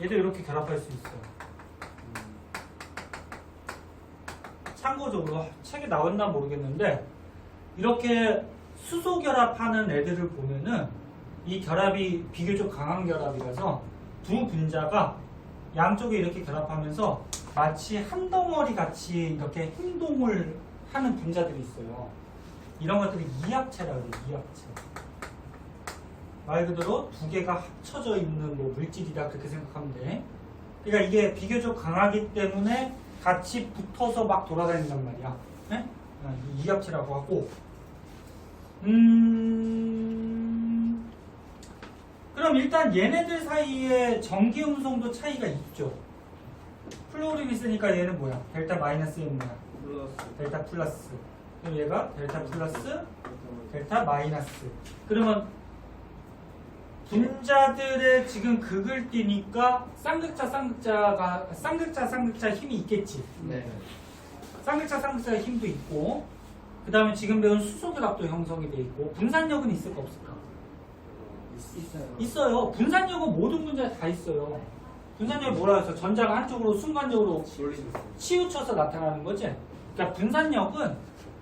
B: 얘도 이렇게 결합할 수 있어요. 참고적으로 책에 나왔나 모르겠는데 이렇게 수소 결합하는 애들을 보면은 이 결합이 비교적 강한 결합이라서 두 분자가 양쪽에 이렇게 결합하면서 마치 한 덩어리 같이 이렇게 행동을 하는 분자들이 있어요. 이런 것들이 이합체라고 해요. 이합체. 말 그대로 두 개가 합쳐져 있는 뭐 물질이다 그렇게 생각하면 돼. 그러니까 이게 비교적 강하기 때문에 같이 붙어서 막 돌아다닌단 말이야. 네? 이합체라고 하고. 그럼 일단 얘네들 사이에 전기 음성도 차이가 있죠. 플로린 있으니까 얘는 뭐야? 델타 마이너스 얘는 뭐야? 델타 플러스. 그럼 얘가 델타 플러스, 델타 마이너스. 그러면 분자들의 지금 극을 띄니까 쌍극자 힘이 있겠지.
E: 네.
B: 쌍극자 힘도 있고, 그 다음에 지금 배운 수소결합도 형성이 돼 있고, 분산력은 있을까 없을까? 있어요. 분산력은 모든 분자에 다 있어요. 분산력이 뭐라 해서 전자가 한쪽으로 순간적으로 치우쳐서 나타나는 거지. 그러니까 분산력은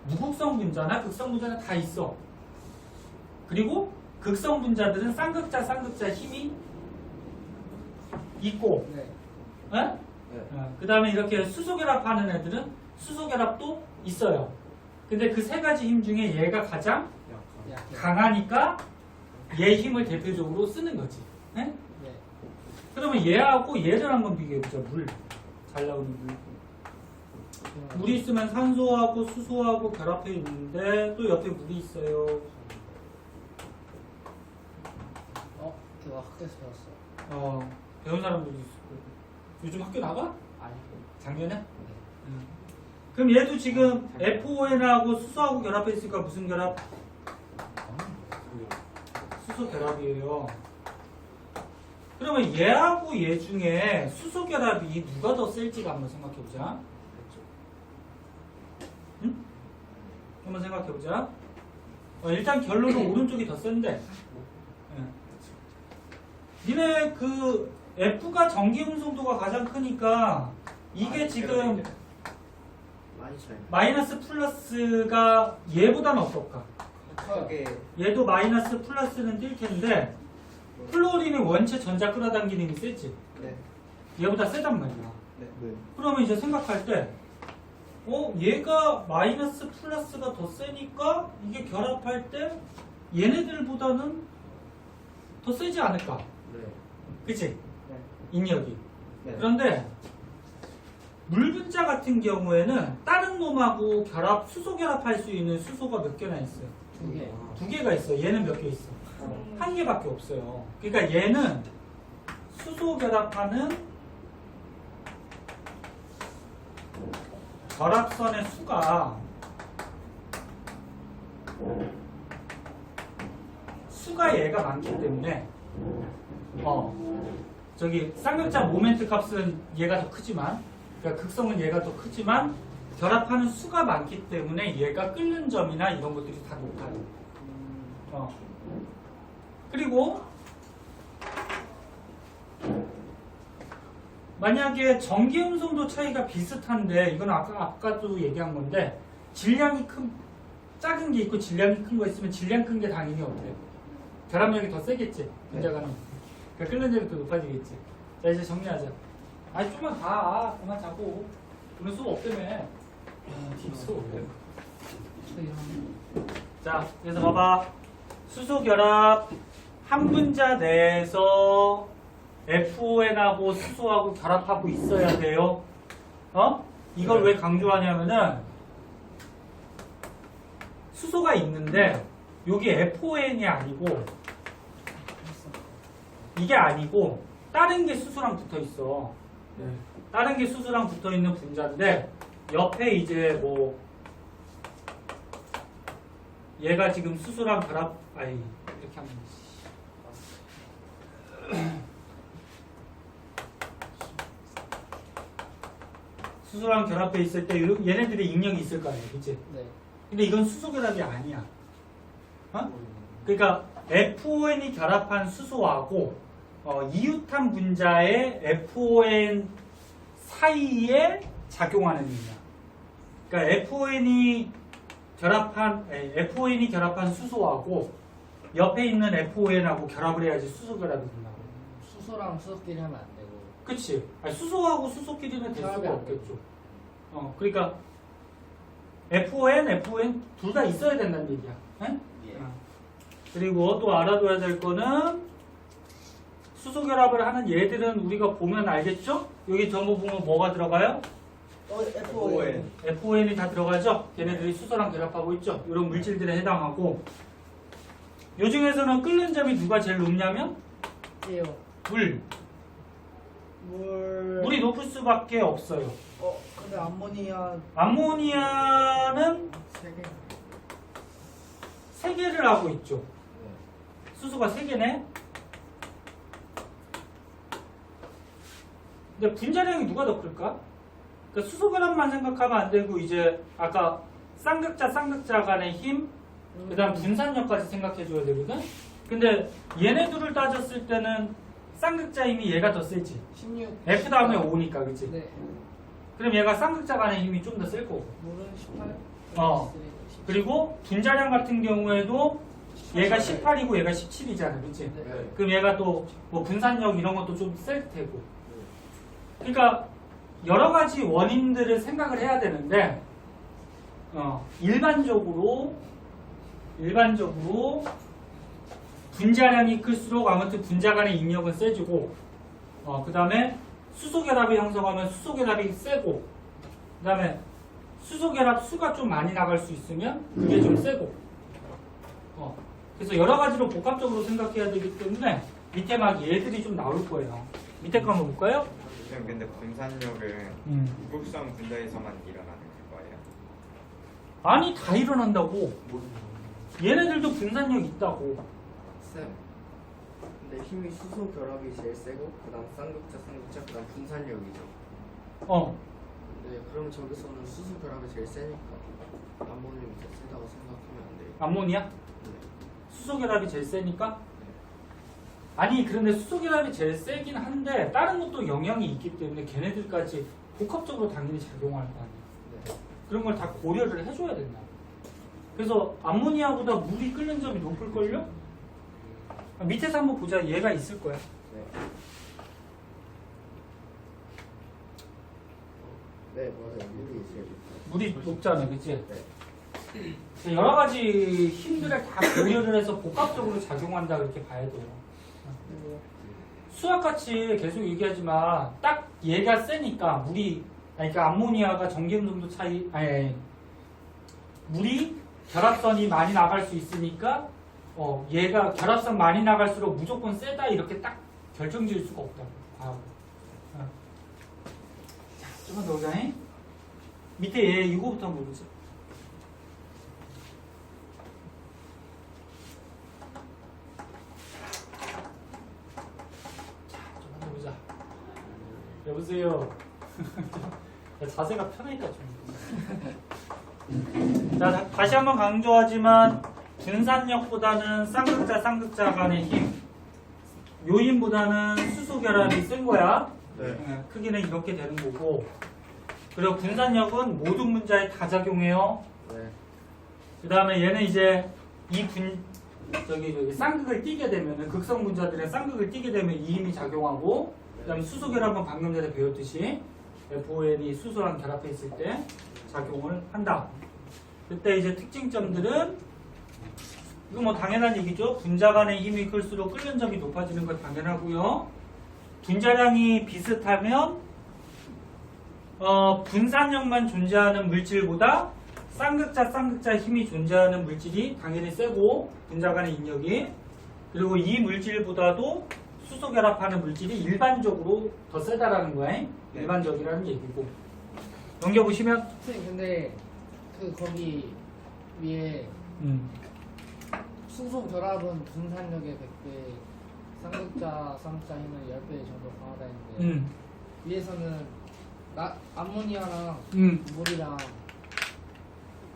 B: 무극성 분자나 극성 분자나 다 있어. 그리고 극성 분자들은 쌍극자 힘이 있고,
E: 네.
B: 그 다음에 이렇게 수소결합하는 애들은 수소 결합도 있어요. 근데 그 세 가지 힘 중에 얘가 가장
E: 약간.
B: 강하니까 얘 힘을 대표적으로 쓰는 거지. 네?
C: 네.
B: 그러면 얘하고 얘를 한번 비교해보자. 물. 잘 나오는 물. 물이 있으면 산소하고 수소하고 결합해 있는데 또 옆에 물이 있어요.
C: 그거 학교에서 배웠어요.
B: 배운 사람들이 있을 거고. 요즘 학교 나가?
C: 아니.
B: 작년에? 그럼 얘도 지금 FON하고 수소하고 결합해 있으니까 무슨 결합? 수소 결합이에요. 그러면 얘하고 얘 중에 수소 결합이 누가 더 셀지가 한번 생각해보자. 응? 한번 생각해보자. 일단 결론은 오른쪽이 더 센데. 니네 그 F가 전기 음성도가 가장 크니까 이게 지금
E: 많이 차이.
B: 마이너스 플러스가 얘보다는 어떨까?
E: 크게.
B: 얘도 마이너스 플러스는 뛸 텐데 플로린이 원체 전자 끌어당기는 힘이 세지.
E: 네.
B: 얘보다 세단 말이야.
E: 네.
B: 그러면 이제 생각할 때 얘가 마이너스 플러스가 더 세니까 이게 결합할 때 얘네들보다는 더 세지 않을까?
E: 네.
B: 그치?
E: 네.
B: 인력이.
E: 네.
B: 그런데 물분자 같은 경우에는 다른 놈하고 수소 결합할 수 있는 수소가 몇 개나 있어요?
C: 2개.
B: 2개가 있어. 얘는 몇 개 있어? 1개밖에 없어요. 그러니까 얘는 수소 결합하는 결합선의 수가 얘가 많기 때문에 저기 쌍극자 모멘트 값은 얘가 더 크지만 그러니까 극성은 얘가 더 크지만 결합하는 수가 많기 때문에 얘가 끓는 점이나 이런 것들이 다 높아요. 그리고 만약에 전기 음성도 차이가 비슷한데 이건 아까도 얘기한 건데 질량이 작은 게 있고 질량이 큰 거 있으면 질량 큰 게 당연히 어때? 결합력이 더 세겠지. 분자가는. 그러니까 끓는 점이 더 높아지겠지. 자 이제 정리하자. 아니 좀만 가. 그만 자고. 오늘 수업 없다며. 수업. 자 그래서 봐봐. 수소 결합 한 분자 내에서 FON하고 수소하고 결합하고 있어야 돼요. 이걸 왜 강조하냐면은 수소가 있는데 여기 FON이 아니고 이게 아니고 다른 게 수소랑 붙어 있어. 다른 게 수소랑 붙어 있는 분자인데 옆에 이제 뭐 얘가 지금 수소랑 결합 이렇게 하면 수소랑 결합해 있을 때 얘네들의 인력이 있을 거 아니에요, 그치?
C: 네.
B: 근데 이건 수소 결합이 아니야. 그러니까 FON이 결합한 수소하고 이유탄 분자의 FON 사이에 작용하는 힘이야. 그러니까 FON이 결합한 수소하고 옆에 있는 FON하고 결합을 해야지 수소 결합이 된다고.
C: 수소랑 수소끼리 하면 안 되고.
B: 그치? 수소하고 수소끼리는 될
C: 결합이
B: 수가
C: 안
B: 없겠죠. 그러니까 FON 둘 다 있어야 된다는 얘기야. 응?
C: 예.
B: 그리고 또 알아둬야 될 거는 수소 결합을 하는 얘들은 우리가 보면 알겠죠? 여기 전부 보면 뭐가 들어가요?
E: FON.
B: FON이 다 들어가죠? 걔네들이 수소랑 결합하고 있죠? 이런 물질들에 해당하고 요 중에서는 끓는 점이 누가 제일 높냐면
C: 예요.
B: 물이 높을 수밖에 없어요.
E: 근데
B: 암모니아는
E: 3개.
B: 3개를 하고 있죠. 수소가 3개네. 근데 분자량이 누가 더 클까? 그러니까 수소 결합만 생각하면 안 되고 이제 아까 쌍극자 간의 힘, 그다음 분산력까지 생각해 줘야 되거든. 근데 얘네 둘을 따졌을 때는 쌍극자 힘이 얘가 더 세지.
C: 16.
B: F 다음에 5니까 그치?
C: 네.
B: 그럼 얘가 쌍극자 간의 힘이 좀 더 셀 거고.
C: 물은 18.
B: 그리고 분자량 같은 경우에도 얘가 18이고 얘가 17이잖아, 그치?
C: 네.
B: 그럼 얘가 또 뭐 분산력 이런 것도 좀 셀 테고. 그러니까 여러 가지 원인들을 생각을 해야 되는데 일반적으로 분자량이 클수록 아무튼 분자 간의 인력은 세지고 그 다음에 수소결합이 형성하면 수소결합이 세고 그 다음에 수소결합 수가 좀 많이 나갈 수 있으면 그게 좀 세고 그래서 여러 가지로 복합적으로 생각해야 되기 때문에 밑에 막 얘들이 좀 나올 거예요. 밑에 거 한번 볼까요?
D: 선생님 근데 분산력은 이국성 분자에서만 일어나는 거예요?
B: 아니 다 일어난다고. 얘네들도 분산력 있다고.
E: 쌤. 근데 힘이 수소 결합이 제일 세고 그다음 쌍극자 그다음 분산력이죠. 네, 그럼 저기서는 수소 결합이 제일 세니까 암모늄이 더 세다고 생각하면 안 돼요.
B: 암모니아?
E: 네.
B: 수소결합이 제일 세니까? 아니 그런데 수소결합이 제일 세긴 한데 다른 것도 영향이 있기 때문에 걔네들까지 복합적으로 당연히 작용할 거 아니에요.
E: 네.
B: 그런 걸 다 고려를 해줘야 된다. 그래서 암모니아보다 물이 끓는 점이 높을걸요? 밑에서 한번 보자. 얘가 있을 거야.
E: 네, 맞아요. 물이 제일
B: 물이 높잖아, 그치?
E: 네.
B: 여러 가지 힘들을 다 고려를 해서 복합적으로 작용한다 그렇게 봐야 돼요. 수학같이 계속 얘기하지만 딱 얘가 세니까 물이 그러니까 암모니아가 전기음성도 차이 아니 물이 결합선이 많이 나갈 수 있으니까 얘가 결합선 많이 나갈수록 무조건 세다 이렇게 딱 결정지을 수가 없다고. 자, 좀만 더 보자. 밑에 얘 이거부터 한번 보자. 자, 좀만 더 보자. 여보세요. 자세가 편하니까 좀. 자, 다시 한번 강조하지만 분산력보다는 쌍극자 간의 힘, 요인보다는 수소 결합이 센 거야.
E: 네.
B: 크기는 이렇게 되는 거고. 그리고 분산력은 모든 분자에 다 작용해요.
E: 네.
B: 그 다음에 얘는 이제 저기 쌍극을 띠게 되면은 극성 분자들의 쌍극을 띠게 되면 이 힘이 작용하고, 그 다음에 수소 결합은 방금 전에 배웠듯이 FON이 수소랑 결합했을 때 작용을 한다. 그때 이제 특징점들은 이거 뭐 당연한 얘기죠. 분자 간의 힘이 클수록 끓는 점이 높아지는 건 당연하고요. 분자량이 비슷하면 분산력만 존재하는 물질보다 쌍극자 힘이 존재하는 물질이 당연히 세고 분자 간의 인력이 그리고 이 물질보다도 수소 결합하는 물질이 일반적으로 더 세다라는 거야. 일반적이라는 얘기고. 넘겨보시면
C: 선생님 근데 거기 위에 수소 결합은 분산력의 100배, 쌍극자 힘은 10배 정도 강하다 했는데 위에서는 암모니아랑 물이랑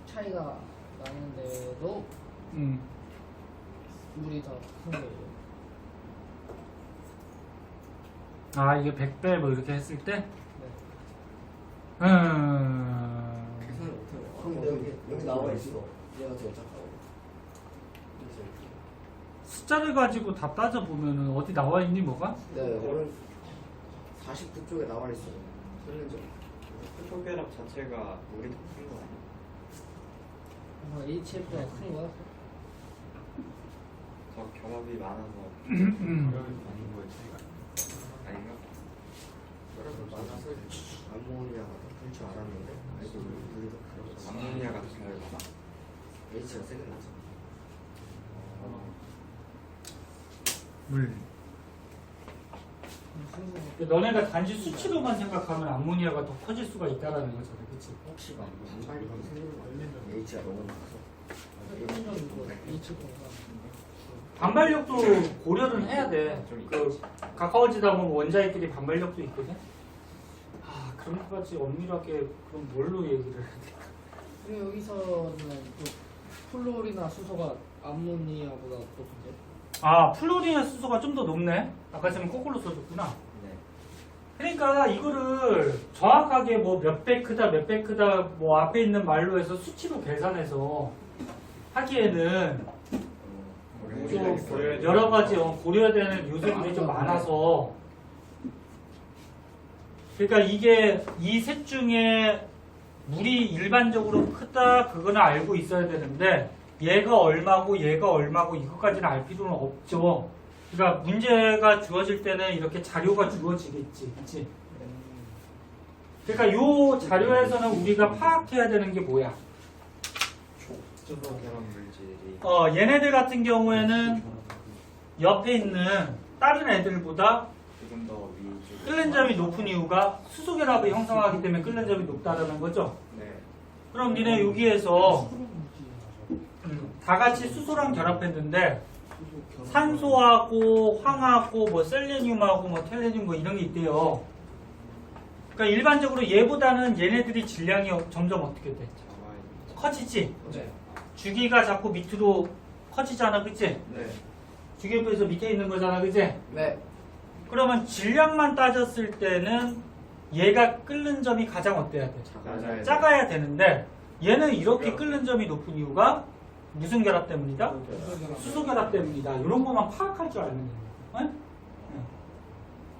C: 차이가 나는데도 물이 더 큰 거예요.
B: 아 이게 100배 뭐 이렇게 했을 때?
E: 계산을 못해요.
A: 근데 여기 나와 있어.
E: 얘가 더 작아요.
B: 숫자를 가지고 다 따져보면은 어디 나와 있니 뭐가?
E: 네, 오른 49쪽에 나와 있어요. 틀린 점.
D: 수소결합 자체가 물이 더 큰 거 아니에요?
C: HF가 큰 거야?
D: 더 결합이 많아서 결합이 많은 거에 차이가 아닌가?
E: 여러분 많아서 암모니아가 더 클 줄 알았는데 알고 보니 물이 더 커서
D: 암모니아가 더 결합
E: H가 세게 나죠.
B: 물. 너네가 단지 수치로만 생각하면 암모니아가 더 커질 수가 있다라는 거잖아, 그렇지?
E: 혹시 반발력이 생기는 거 아니에요? H가 너무 많아서.
B: 반발력도 고려를 해야 돼. 가까워지다 보면 원자애끼리 반발력도 있거든. 그런 것까지 엄밀하게 그럼 뭘로 얘기를 해야 돼?
C: 그리고 여기서는 또 플로리나 수소가 암모니아보다 높은데?
B: 플로리나 수소가 좀 더 높네. 아까 전에 거꾸로 써줬구나.
D: 네.
B: 그러니까 이거를 정확하게 뭐 몇 배 크다 뭐 앞에 있는 말로 해서 수치로 계산해서 하기에는 좀 여러 가지 고려해야 되는 요소들이 좀 많아서 그러니까 이게 이 셋 중에 물이 일반적으로 크다 그거는 알고 있어야 되는데 얘가 얼마고 얘가 얼마고 이것까지는 알 필요는 없죠. 그러니까 문제가 주어질 때는 이렇게 자료가 주어지겠지, 그렇지? 그러니까 요 자료에서는 우리가 파악해야 되는 게 뭐야?
D: 수소 결합 물질이
B: 얘네들 같은 경우에는 옆에 있는 다른 애들보다
D: 조금 더 위쪽
B: 끓는 점이 높은 이유가 수소 결합을 형성하기 때문에 끓는 점이 높다라는 거죠.
D: 네.
B: 그럼 니네 여기에서 다 같이 수소랑 결합했는데 산소하고 황하고 뭐 셀레늄하고 뭐 텔레늄 뭐 이런 게 있대요. 그러니까 일반적으로 얘보다는 얘네들이 질량이 점점 어떻게 돼? 커지지?
C: 네.
B: 주기가 자꾸 밑으로 커지잖아, 그치?
E: 네.
B: 주기표에서 밑에 있는 거잖아, 그치?
E: 네.
B: 그러면 질량만 따졌을 때는 얘가 끓는 점이 가장 어때야 돼?
D: 맞아요.
B: 작아야 되는데 얘는 이렇게 끓는 점이 높은 이유가 무슨 결합 때문이다? 수소 결합 때문이다. 이런 것만 파악할 줄 알면 됩니다. 네?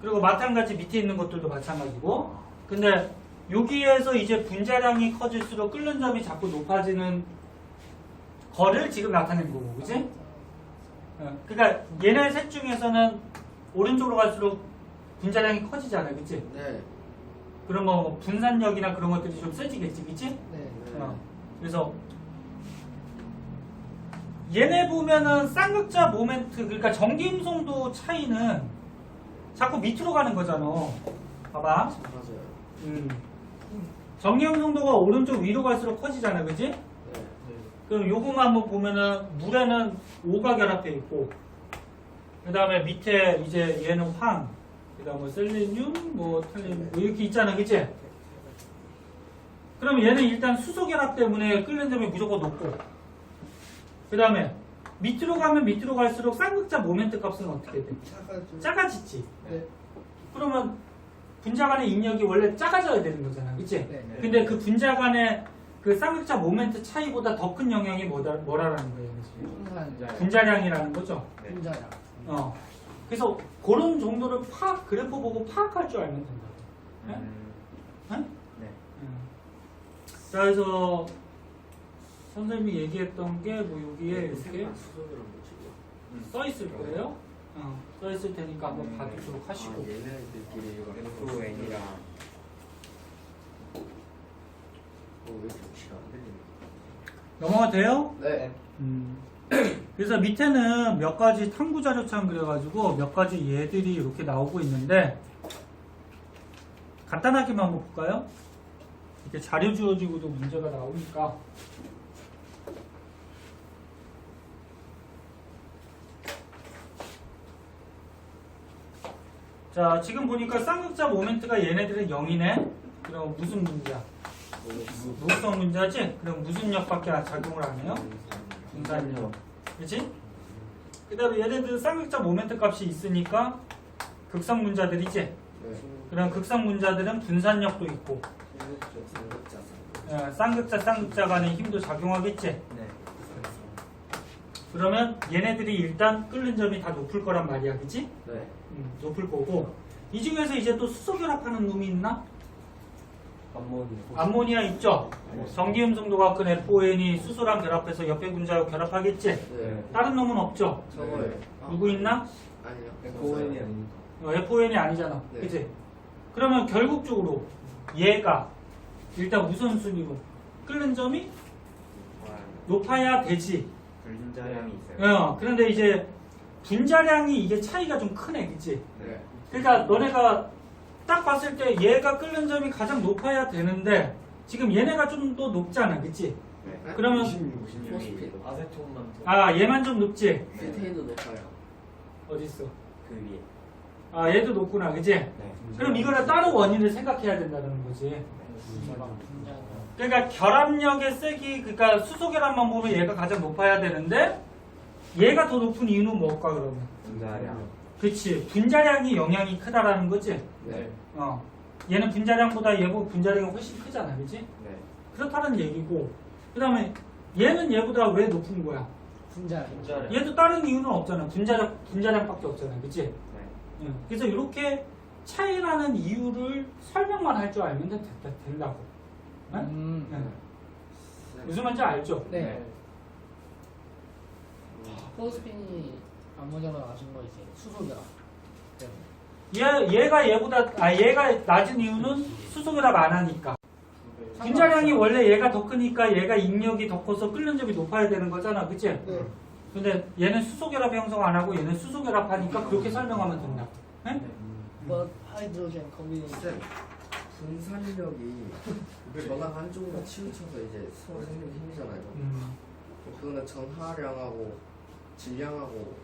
B: 그리고 마찬가지 밑에 있는 것들도 마찬가지고. 근데 여기에서 이제 분자량이 커질수록 끓는 점이 자꾸 높아지는 거를 지금 나타낸 거고, 그지? 그러니까 얘네 셋 중에서는 오른쪽으로 갈수록 분자량이 커지잖아요, 그치?
E: 네.
B: 그럼 뭐 분산력이나 그런 것들이 좀 세지겠지, 그치?
C: 네.
B: 그래서 얘네 보면은 쌍극자 모멘트, 그러니까 전기음성도 차이는 자꾸 밑으로 가는 거잖아. 봐봐.
E: 맞아요.
B: 전기음성도가 오른쪽 위로 갈수록 커지잖아, 그치?
E: 네.
B: 그럼 요거만 한번 보면은 물에는 O가 결합해 있고, 그 다음에 밑에 이제 얘는 황, 그 다음에 뭐 셀레늄, 뭐 텔레늄, 뭐 이렇게 있잖아, 그치? 그럼 얘는 일단 수소 결합 때문에 끓는 점이 무조건 높고, 그 다음에 밑으로 가면 밑으로 갈수록 쌍극자 모멘트 값은 어떻게 돼? 작아지지.
C: 네.
B: 그러면 분자 간의 인력이 원래 작아져야 되는 거잖아, 그치?
C: 네.
B: 근데 그 분자 간의 그 쌍극자 모멘트 차이보다 더 큰 영향이 뭐라는 거예요? 그치? 분자량이라는 거죠.
D: 네.
C: 분자량.
B: 그래서 그런 정도를 그래프 보고 파악할 줄 알면 된다. 네? 네?
D: 네.
B: 자, 그래서 선생님이 얘기했던 게 뭐 여기에 이렇게
E: 수소 결합 물질이요.
B: 써 있을 거예요. 써 있을 테니까 한번 봐두도록 하시고.
E: 얘네들끼리
D: FON이랑
E: 왜 이렇게 혹시가 안 들리냐?
B: 넘어가 돼요?
E: 네.
B: 그래서 밑에는 몇 가지 탐구 자료창 그래가지고 몇 가지 얘들이 이렇게 나오고 있는데 간단하게만 한번 볼까요? 이렇게 자료 주어지고도 문제가 나오니까. 자, 지금 보니까 쌍극자 모멘트가 얘네들은 0이네. 그럼 무슨 문제야? 무극성 문제지? 그럼 무슨 역밖에 작용을 안 해요? 분산력. 그치? 그 다음에 얘네들 쌍극자 모멘트 값이 있으니까 극성 문자들이지?
E: 네.
B: 그럼 극성 문자들은 분산력도 있고, 쌍극자 간의 힘도 작용하겠지?
D: 네.
B: 그러면 얘네들이 일단 끓는 점이 다 높을 거란 말이야, 그치?
E: 네.
B: 높을 거고, 이 중에서 이제 또 수소 결합하는 놈이 있나? 암모니아 있죠? 전기음성도가 큰 FON이 수소랑 결합해서 옆에 분자하고 결합하겠지?
E: 네.
B: 다른 놈은 없죠?
E: 저거요.
B: 누구 있나?
E: 아니요.
A: FON이 아니니까.
B: FON이 아니잖아.
E: 네.
B: 그치? 그러면 결국적으로 얘가 일단 우선순위로 끓는 점이 높아야 되지.
D: 분자량이 있어요.
B: 그런데 이제 분자량이 이게 차이가 좀 크네, 그치?
E: 네.
B: 그러니까 너네가 딱 봤을 때 얘가 끓는 점이 가장 높아야 되는데 지금 얘네가 좀 더 높잖아, 그치?
D: 네.
B: 그러면
D: 56이
A: 아세톤만
B: 얘만 좀 높지?
E: 세테이도 높아요.
B: 어딨어?
D: 그 위에.
B: 얘도 높구나, 그치?
D: 네.
B: 그럼 이거를 따로 원인을 생각해야 된다는 거지. 그러니까 결합력의 세기, 그러니까 수소 결합만 보면 얘가 가장 높아야 되는데 얘가 더 높은 이유는 뭘까 그러면?
D: 분자량.
B: 그치, 분자량이 영향이 크다라는 거지.
E: 네.
B: 얘는 분자량보다 얘보다 분자량이 훨씬 크잖아, 그치?
D: 네.
B: 그렇다는 얘기고, 그 다음에 얘는 얘보다 왜 높은 거야?
C: 분자량.
B: 얘도 다른 이유는 없잖아. 분자량밖에 없잖아, 그치?
D: 네.
B: 그래서 이렇게 차이라는 이유를 설명만 할 줄 알면 된다고. 네? 네. 무슨 말인지 알죠?
C: 네. 포스핀이 암모니아가 낮은 거 이제 수소결합 때문에.
B: 얘가 낮은 이유는 수소결합 안 하니까. 분자량이 원래 얘가 더 크니까 얘가 인력이 더 커서 끓는 점이 높아야 되는 거잖아, 그치?
C: 네.
B: 근데 얘는 수소결합 형성 안 하고 얘는 수소결합하니까 그렇게 설명하면 된다. 네?
C: But hydrogen combination.
E: 쌤, 분산력이 전압 한쪽으로 치우쳐서 이제 서로 생기는 힘이잖아요. 그거는 전하량하고 질량하고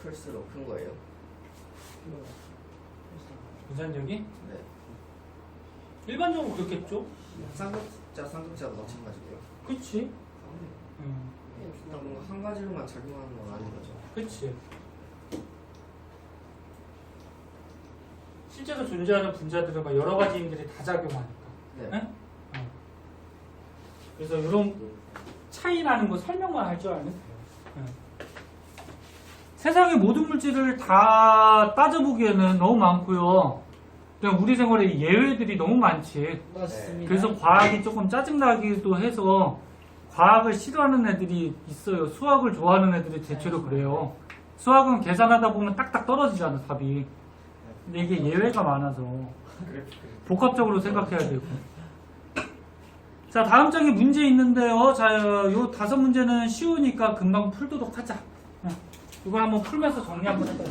E: 클수록 큰 거예요.
B: 분산력이?
E: 네.
B: 일반적으로 그렇겠죠?
E: 쌍극자도 마찬가지고요.
B: 그치?
E: 일단 뭔가 한 가지로만 작용하는 건 아닌 거죠.
B: 그치? 실제로 존재하는 분자들은 막 여러 가지 힘들이 다 작용하니까.
E: 네.
B: 네? 그래서 이런 차이라는 거 설명만 할 줄 알면 돼요. 네. 세상의 모든 물질을 다 따져보기에는 너무 많고요. 그냥 우리 생활에 예외들이 너무 많지.
C: 맞습니다.
B: 그래서 과학이 조금 짜증나기도 해서 과학을 싫어하는 애들이 있어요. 수학을 좋아하는 애들이 대체로 그래요. 수학은 계산하다 보면 딱딱 떨어지잖아, 답이. 근데 이게 예외가 많아서 복합적으로 생각해야 되고. 자, 다음 장에 문제 있는데요. 자, 요 5문제는 쉬우니까 금방 풀도록 하자. 이거 한번 풀면서 정리 한번 해봐요.